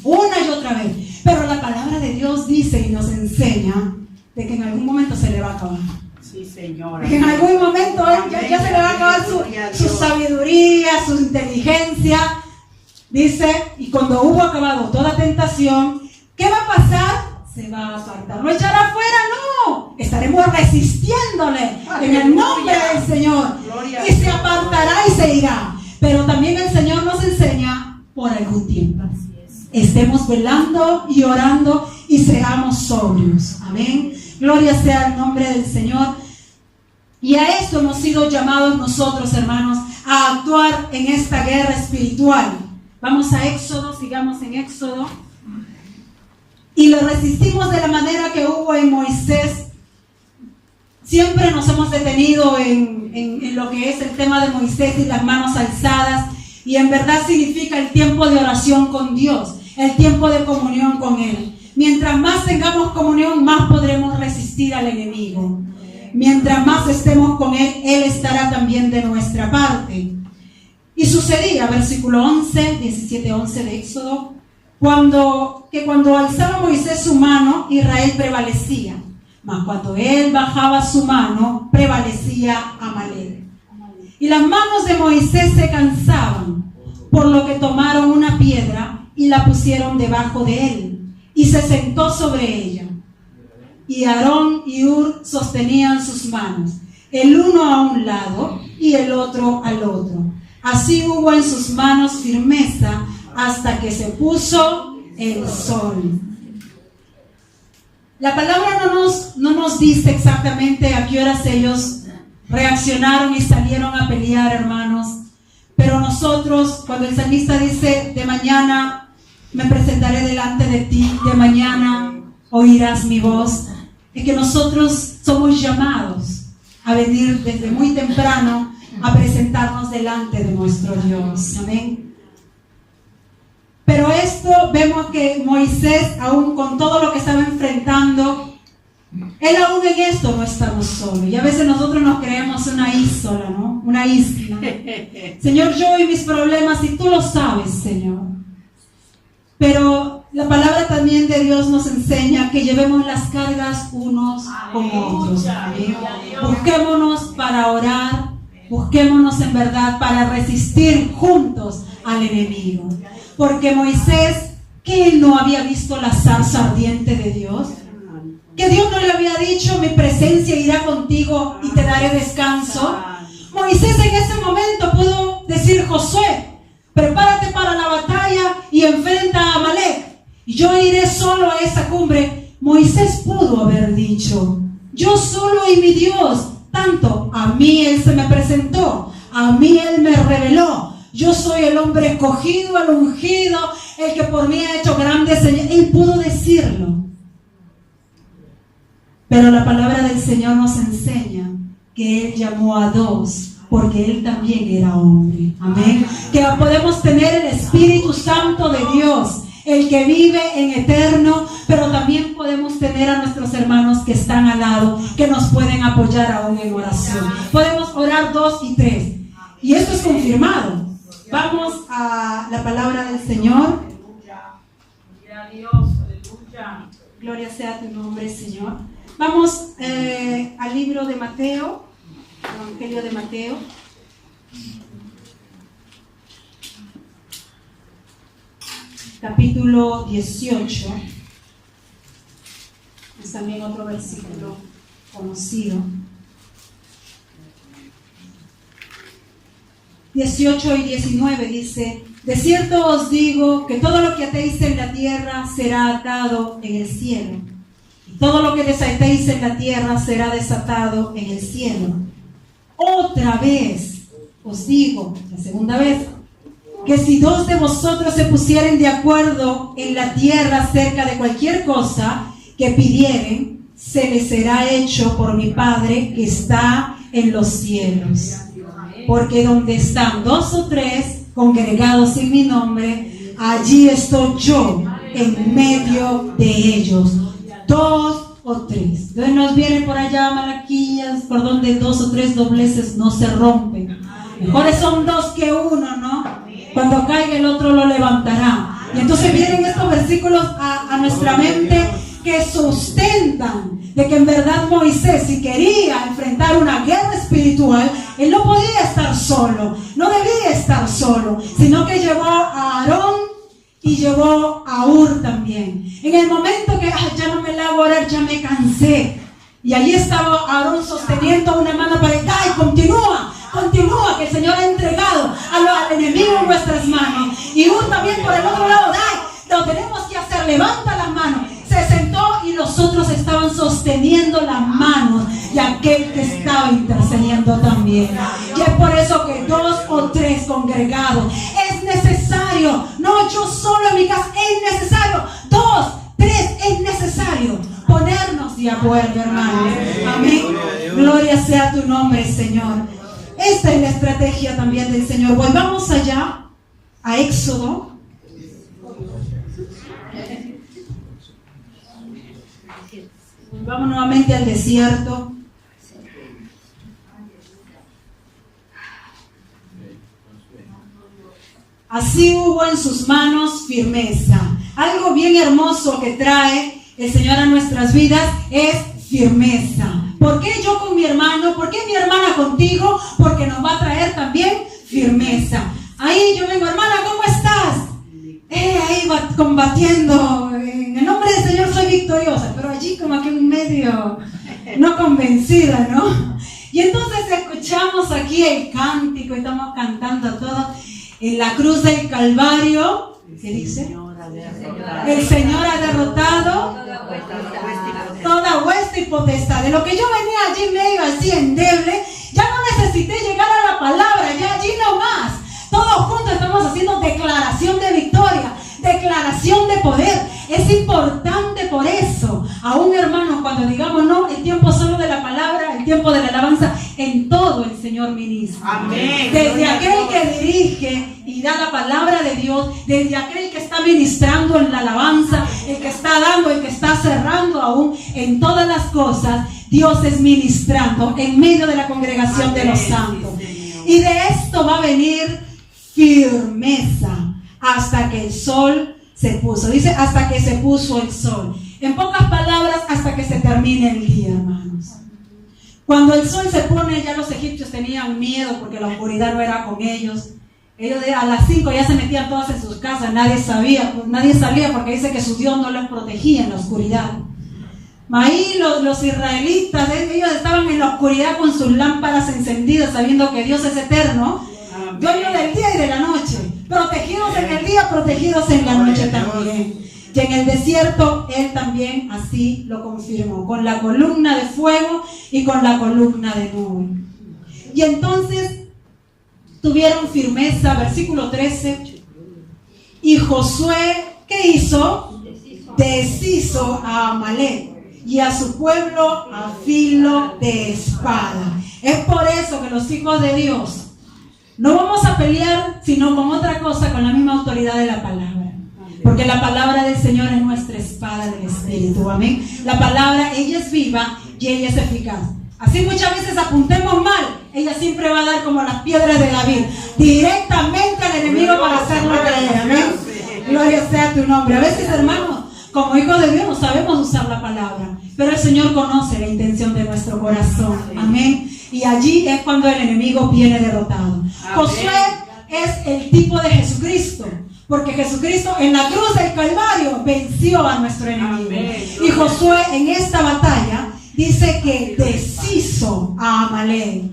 pero la palabra de Dios dice y nos enseña de que en algún momento se le va a acabar. Sí, Señora. Que en algún momento ya se le va a acabar su sabiduría, su inteligencia. Dice, y cuando hubo acabado toda tentación, ¿qué va a pasar? Se va a apartar. ¿Lo echará afuera? No. Estaremos resistiéndole en el nombre del Señor. Y se apartará y se irá. Pero también el Señor nos enseña por algún tiempo. Estemos velando y orando y seamos sobrios. Amén. Gloria sea el nombre del Señor. Y a esto hemos sido llamados nosotros, hermanos, a actuar en esta guerra espiritual. Vamos a Éxodo, sigamos en Éxodo. Y lo resistimos de la manera que hubo en Moisés. Siempre nos hemos detenido en lo que es el tema de Moisés y las manos alzadas. Y en verdad significa el tiempo de oración con Dios, el tiempo de comunión con Él. Mientras más tengamos comunión, más podremos resistir al enemigo. Mientras más estemos con Él, Él estará también de nuestra parte. Y sucedía, versículo 11, 17-11 de Éxodo, cuando alzaba Moisés su mano, Israel prevalecía. Mas cuando él bajaba su mano, prevalecía Amalek. Y las manos de Moisés se cansaban, por lo que tomaron una piedra y la pusieron debajo de él, y se sentó sobre ella. Y Aarón y Hur sostenían sus manos, el uno a un lado y el otro al otro. Así hubo en sus manos firmeza hasta que se puso el sol. La palabra no nos dice exactamente a qué horas ellos reaccionaron y salieron a pelear, hermanos. Pero nosotros, cuando el salmista dice, de mañana me presentaré delante de ti, de mañana oirás mi voz, es que nosotros somos llamados a venir desde muy temprano a presentarnos delante de nuestro Dios. Amén. Pero esto vemos que Moisés, aún con todo lo que estaba enfrentando, él aún en esto no estamos solos. Y a veces nosotros nos creemos una isla, ¿no? Una isla. Señor, yo y mis problemas, y tú lo sabes, Señor. Pero La palabra también de Dios nos enseña que llevemos las cargas unos con otros. Amén. Busquémonos para orar, busquémonos en verdad para resistir juntos al enemigo. Porque Moisés, que él no había visto la zarza ardiente de Dios, que Dios no le había dicho, mi presencia irá contigo y te daré descanso. Moisés en ese momento pudo decir, Josué, prepárate para la batalla y enfrenta a Amalek, y yo iré solo a esa cumbre. Moisés pudo haber dicho, yo solo y mi Dios, tanto a mí Él se me presentó, a mí Él me reveló, yo soy el hombre escogido, el ungido, el que por mí ha hecho grandes señales. Él pudo decirlo. Pero la palabra del Señor nos enseña que Él llamó a dos, porque Él también era hombre. Amén. Que podemos tener el Espíritu Santo de Dios, el que vive en eterno, pero también podemos tener a nuestros hermanos que están al lado, que nos pueden apoyar aún en oración. Podemos orar 2 y 3. Y esto es confirmado. Vamos a la palabra del Señor. Gloria sea tu nombre, Señor. Vamos al libro de Mateo, Evangelio de Mateo. Capítulo 18. Es también otro versículo conocido. 18 y 19 dice: de cierto os digo que todo lo que atéis en la tierra será atado en el cielo, y todo lo que desatéis en la tierra será desatado en el cielo. Otra vez os digo, la segunda vez, que si dos de vosotros se pusieren de acuerdo en la tierra acerca de cualquier cosa que pidieren, se les será hecho por mi Padre que está en los cielos. Porque donde están 2 o 3 congregados en mi nombre, allí estoy yo en medio de ellos. 2 o 3. Entonces nos vienen por allá Malaquías, por donde 2 o 3 dobleces no se rompen. Mejores son 2 que 1, ¿no? Cuando caiga el otro lo levantará. Y entonces vienen estos versículos a nuestra mente que sustentan de que en verdad Moisés, si quería enfrentar una guerra espiritual, él no podía estar solo, no debía estar solo, sino que llevó a Aarón y llevó a Hur también. En el momento que ya no me la hago orar, ya me cansé, y allí estaba Aarón sosteniendo una mano para decir, ¡ay, continúa! Continúa, que el Señor ha entregado al enemigo en nuestras manos. Y Hur también por el otro lado, ¡ay! Lo tenemos que hacer, levanta las manos. Se sentó y los otros estaban sosteniendo las manos de aquel que estaba intercediendo también. Y es por eso que 2 o 3 congregados es necesario. No yo solo en mi casa, es necesario. 2, 3 es necesario ponernos de acuerdo, hermanos. Amén. Gloria sea tu nombre, Señor. Esta es la estrategia también del Señor. Volvamos allá a Éxodo. Vamos nuevamente al desierto. Así hubo en sus manos firmeza. Algo bien hermoso que trae el Señor a nuestras vidas es firmeza. ¿Por qué yo con mi hermano? ¿Por qué mi hermana contigo? Porque nos va a traer también firmeza. Ahí yo vengo, hermana, ¿cómo estás? Ahí va combatiendo. En el nombre del Señor soy victoriosa. Pero allí como que en medio no convencida, ¿no? Y entonces escuchamos aquí el cántico y estamos cantando todo. En la cruz del Calvario, ¿qué dice? El Señor ha derrotado toda hueste y potestad. De lo que yo venía allí medio así endeble, ya no necesité llegar a la palabra, ya allí no más. Todos juntos estamos haciendo declaración de victoria, declaración de poder. Es importante por eso, aún hermanos, cuando digamos no, el tiempo solo de la palabra, el tiempo de la alabanza, en todo el Señor ministra. Amén. Desde aquel que dirige y da la palabra de Dios, desde aquel que está ministrando en la alabanza, el que está dando, el que está cerrando aún, en todas las cosas, Dios es ministrando en medio de la congregación de los santos. Y de esto va a venir firmeza hasta que el sol se puso. Dice, hasta que se puso el sol. En pocas palabras, hasta que se termine el día, hermanos. Cuando el sol se pone, ya los egipcios tenían miedo porque la oscuridad no era con ellos. Ellos a las 5 ya se metían todas en sus casas, nadie salía porque dice que su Dios no los protegía en la oscuridad. Ahí los israelitas, ellos estaban en la oscuridad con sus lámparas encendidas, sabiendo que Dios es eterno, dueño del día y de la noche, protegidos en el día, protegidos en la noche también. Y en el desierto Él también así lo confirmó, con la columna de fuego y con la columna de nube. Y entonces tuvieron firmeza, versículo 13, y Josué, ¿qué hizo? Deshizo a Amalek y a su pueblo a filo de espada. Es por eso que los hijos de Dios no vamos a pelear sino con otra cosa, con la misma autoridad de la palabra, porque la palabra del Señor es nuestra espada del Espíritu, amén. La palabra, ella es viva y ella es eficaz. Así muchas veces apuntemos mal, ella siempre va a dar como las piedras de David, directamente al enemigo para hacerlo caer, amén. Gloria sea tu nombre. A veces, hermanos, como hijos de Dios no sabemos usar la palabra, pero el Señor conoce la intención de nuestro corazón, amén. Y allí es cuando el enemigo viene derrotado. Josué es el tipo de Jesucristo, porque Jesucristo en la cruz del Calvario venció a nuestro enemigo. Y Josué en esta batalla dice que deshizo a Amalek.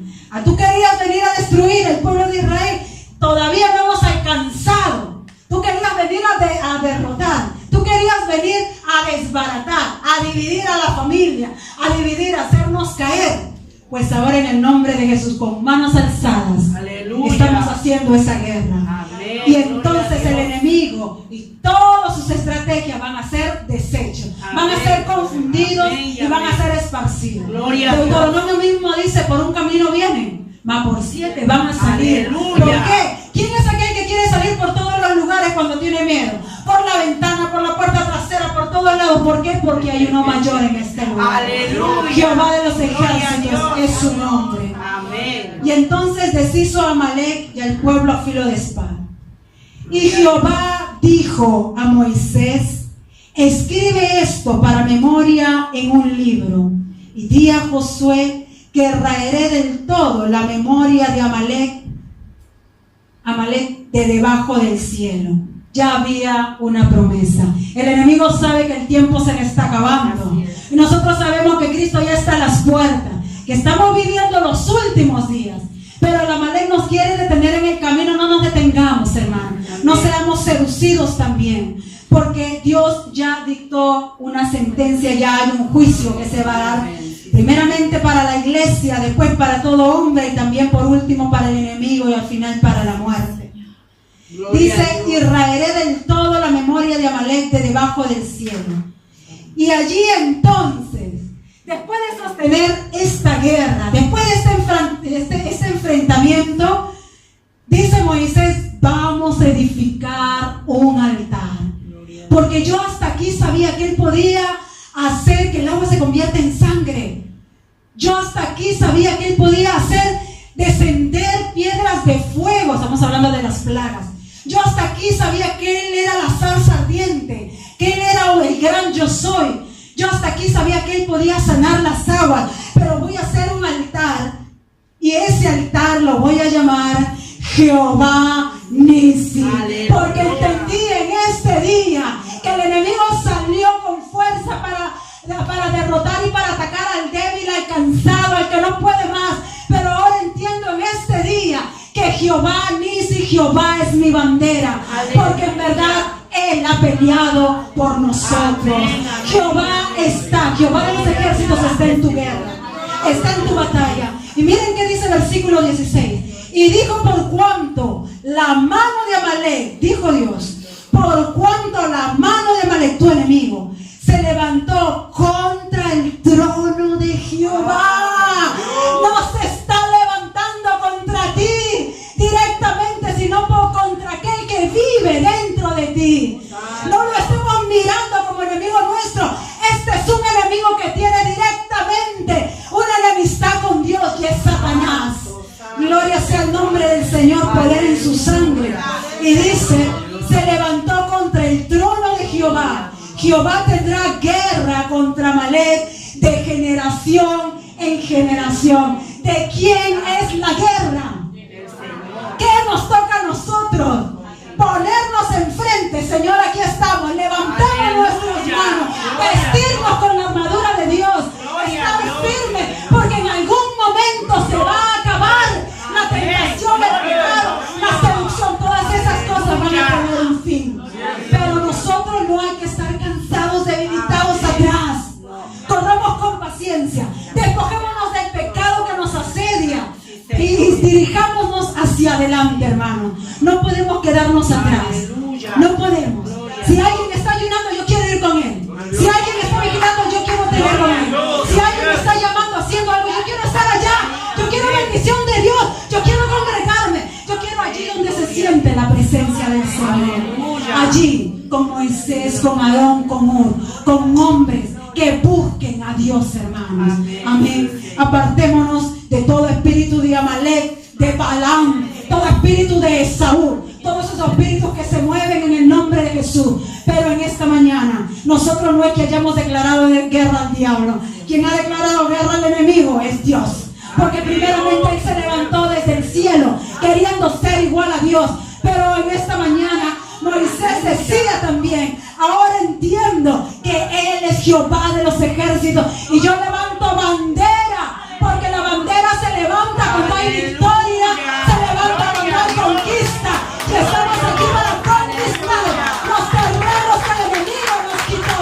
Tú querías venir a destruir el pueblo de Israel, todavía no hemos alcanzado. Tú querías venir a derrotar, tú querías venir a desbaratar, a dividir a la familia, a dividir, a hacernos caer. Pues ahora en el nombre de Jesús, con manos alzadas, aleluya, estamos haciendo esa guerra. Amén. Y entonces el enemigo y todas sus estrategias van a ser desechos, van a ser confundidos. Amén. Y van a ser esparcidos. Deuteronomio mismo dice, por un camino vienen, mas por 7 van a salir. Aleluya. ¿Por qué? ¿Quién es aquel que quiere salir por todos los lugares cuando tiene miedo? Por la ventana, por la puerta trasera, por todos lados. ¿Por qué? Porque hay uno mayor en este lugar. Aleluya. Jehová de los ejércitos es su nombre. Amén. Y entonces deshizo a Amalek y al pueblo a filo de espada. Y Jehová dijo a Moisés, escribe esto para memoria en un libro, y di a Josué que raeré del todo la memoria de Amalek de debajo del cielo. Ya había una promesa. El enemigo sabe que el tiempo se le está acabando. Y nosotros sabemos que Cristo ya está a las puertas, que estamos viviendo los últimos días. Pero el Amalek nos quiere detener en el camino. No nos detengamos, hermano. No seamos seducidos también. Porque Dios ya dictó una sentencia, ya hay un juicio que se va a dar. Primeramente para la iglesia, después para todo hombre y también por último para el enemigo y al final para la muerte. Dice, y raeré del todo la memoria de Amalek de debajo del cielo. Y allí entonces, después de sostener esta guerra, después de este enfrentamiento, dice Moisés, vamos a edificar un altar. Porque yo hasta aquí sabía que él podía hacer que el agua se convierta en sangre. Yo hasta aquí sabía que él podía hacer descender piedras de fuego. Estamos hablando de las plagas. Yo hasta aquí sabía que él era la zarza ardiente, que él era el gran yo soy. Yo hasta aquí sabía que él podía sanar las aguas. Pero voy a hacer un altar, y ese altar lo voy a llamar Jehová Nisi. Porque entendí en este día que el enemigo salió con fuerza para derrotar y para atacar al débil, al cansado, al que no puede más. Pero ahora entiendo en este día que Jehová Nisi, Jehová es mi bandera. Porque en verdad Él ha peleado por nosotros. Jehová de los ejércitos está en tu guerra, está en tu batalla. Y miren qué dice el versículo 16. Y dijo, por cuanto la mano de Amalek, dijo Dios, por cuanto la mano de Amalek, tu enemigo, se levantó contra el trono de Jehová. No se está levantando contra ti directamente, sino contra aquel que vive dentro de ti. No lo estemos mirando como enemigo nuestro. Este es un enemigo que tiene directamente una enemistad con Dios, y es Satanás. Gloria sea el nombre del Señor, poder en su sangre. Y dice, se levantó contra el trono Jehová tendrá guerra contra Amalek de generación en generación. ¿De quién es la guerra? ¿Qué nos toca a nosotros? Ponernos enfrente, Señor, aquí estamos, levantamos nuestras manos, vestirnos con la armadura de Dios, estar firmes, porque en algún momento se va a acabar la tentación, el pecado, la seducción, todas esas cosas van a tener un fin. Pero nosotros no hay que estar cansados, debilitados atrás. Corramos con paciencia, despojémonos del pecado que nos asedia y dirijámonos hacia adelante, hermano. No podemos quedarnos atrás. No podemos. Si alguien está ayunando, yo quiero ir con él. Si alguien está vigilando, yo quiero tener con él. Si alguien me está llamando, haciendo algo, yo quiero estar allá. Yo quiero bendición de Dios. Yo quiero congregarme. Yo quiero allí donde se siente la presencia del Señor. Allí, con Moisés, con Aarón, con Hur, con hombres que busquen a Dios, hermanos. Amén. Apartémonos de todo espíritu de Amalek, de Balaam, todo espíritu de Esaú, todos esos espíritus que se mueven en el nombre de Jesús. Pero en esta mañana, nosotros no es que hayamos declarado guerra al diablo. Quien ha declarado guerra al enemigo es Dios. Porque primeramente Él se levantó desde el cielo, queriendo ser igual a Dios. Pero en esta mañana, Moisés decía también: ahora entiendo que Él es Jehová de los ejércitos. Y yo levanto bandera, porque la bandera se levanta cuando hay victoria, se levanta cuando hay conquista. Y estamos aquí para conquistar los terrenos que el enemigo nos quitó.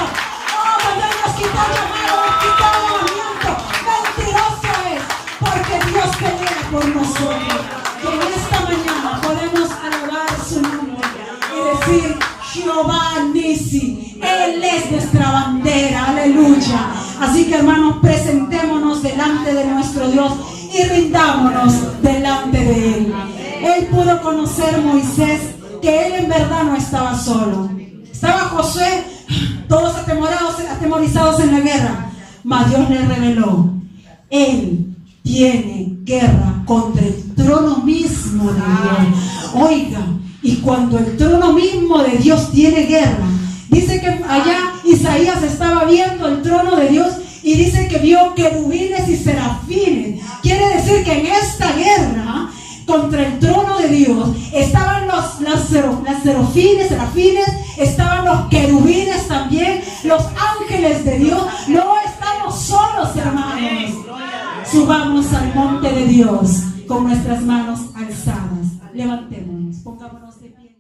Oh, cuando Él nos quitó el llamado, nos quitó el llamamiento. Mentiroso es, porque Dios pelea por nosotros. Y en esta mañana podemos alabar su nombre y decir: Jehová Nisi, Él es nuestra bandera, aleluya. Así que, hermanos, presentémonos delante de nuestro Dios y rindámonos delante de Él. Él pudo conocer, Moisés, que él en verdad no estaba solo. Estaba Josué, todos atemorizados en la guerra. Mas Dios le reveló: Él tiene guerra contra el trono mismo de Dios. Oiga, y cuando el trono mismo de Dios tiene guerra, dice que allá Isaías estaba viendo el trono de Dios y dice que vio querubines y serafines. Quiere decir que en esta guerra contra el trono de Dios estaban las serafines, estaban los querubines también, los ángeles de Dios. No estamos solos, hermanos. Subamos al monte de Dios con nuestras manos alzadas. Levantémonos, pongámonos de pie.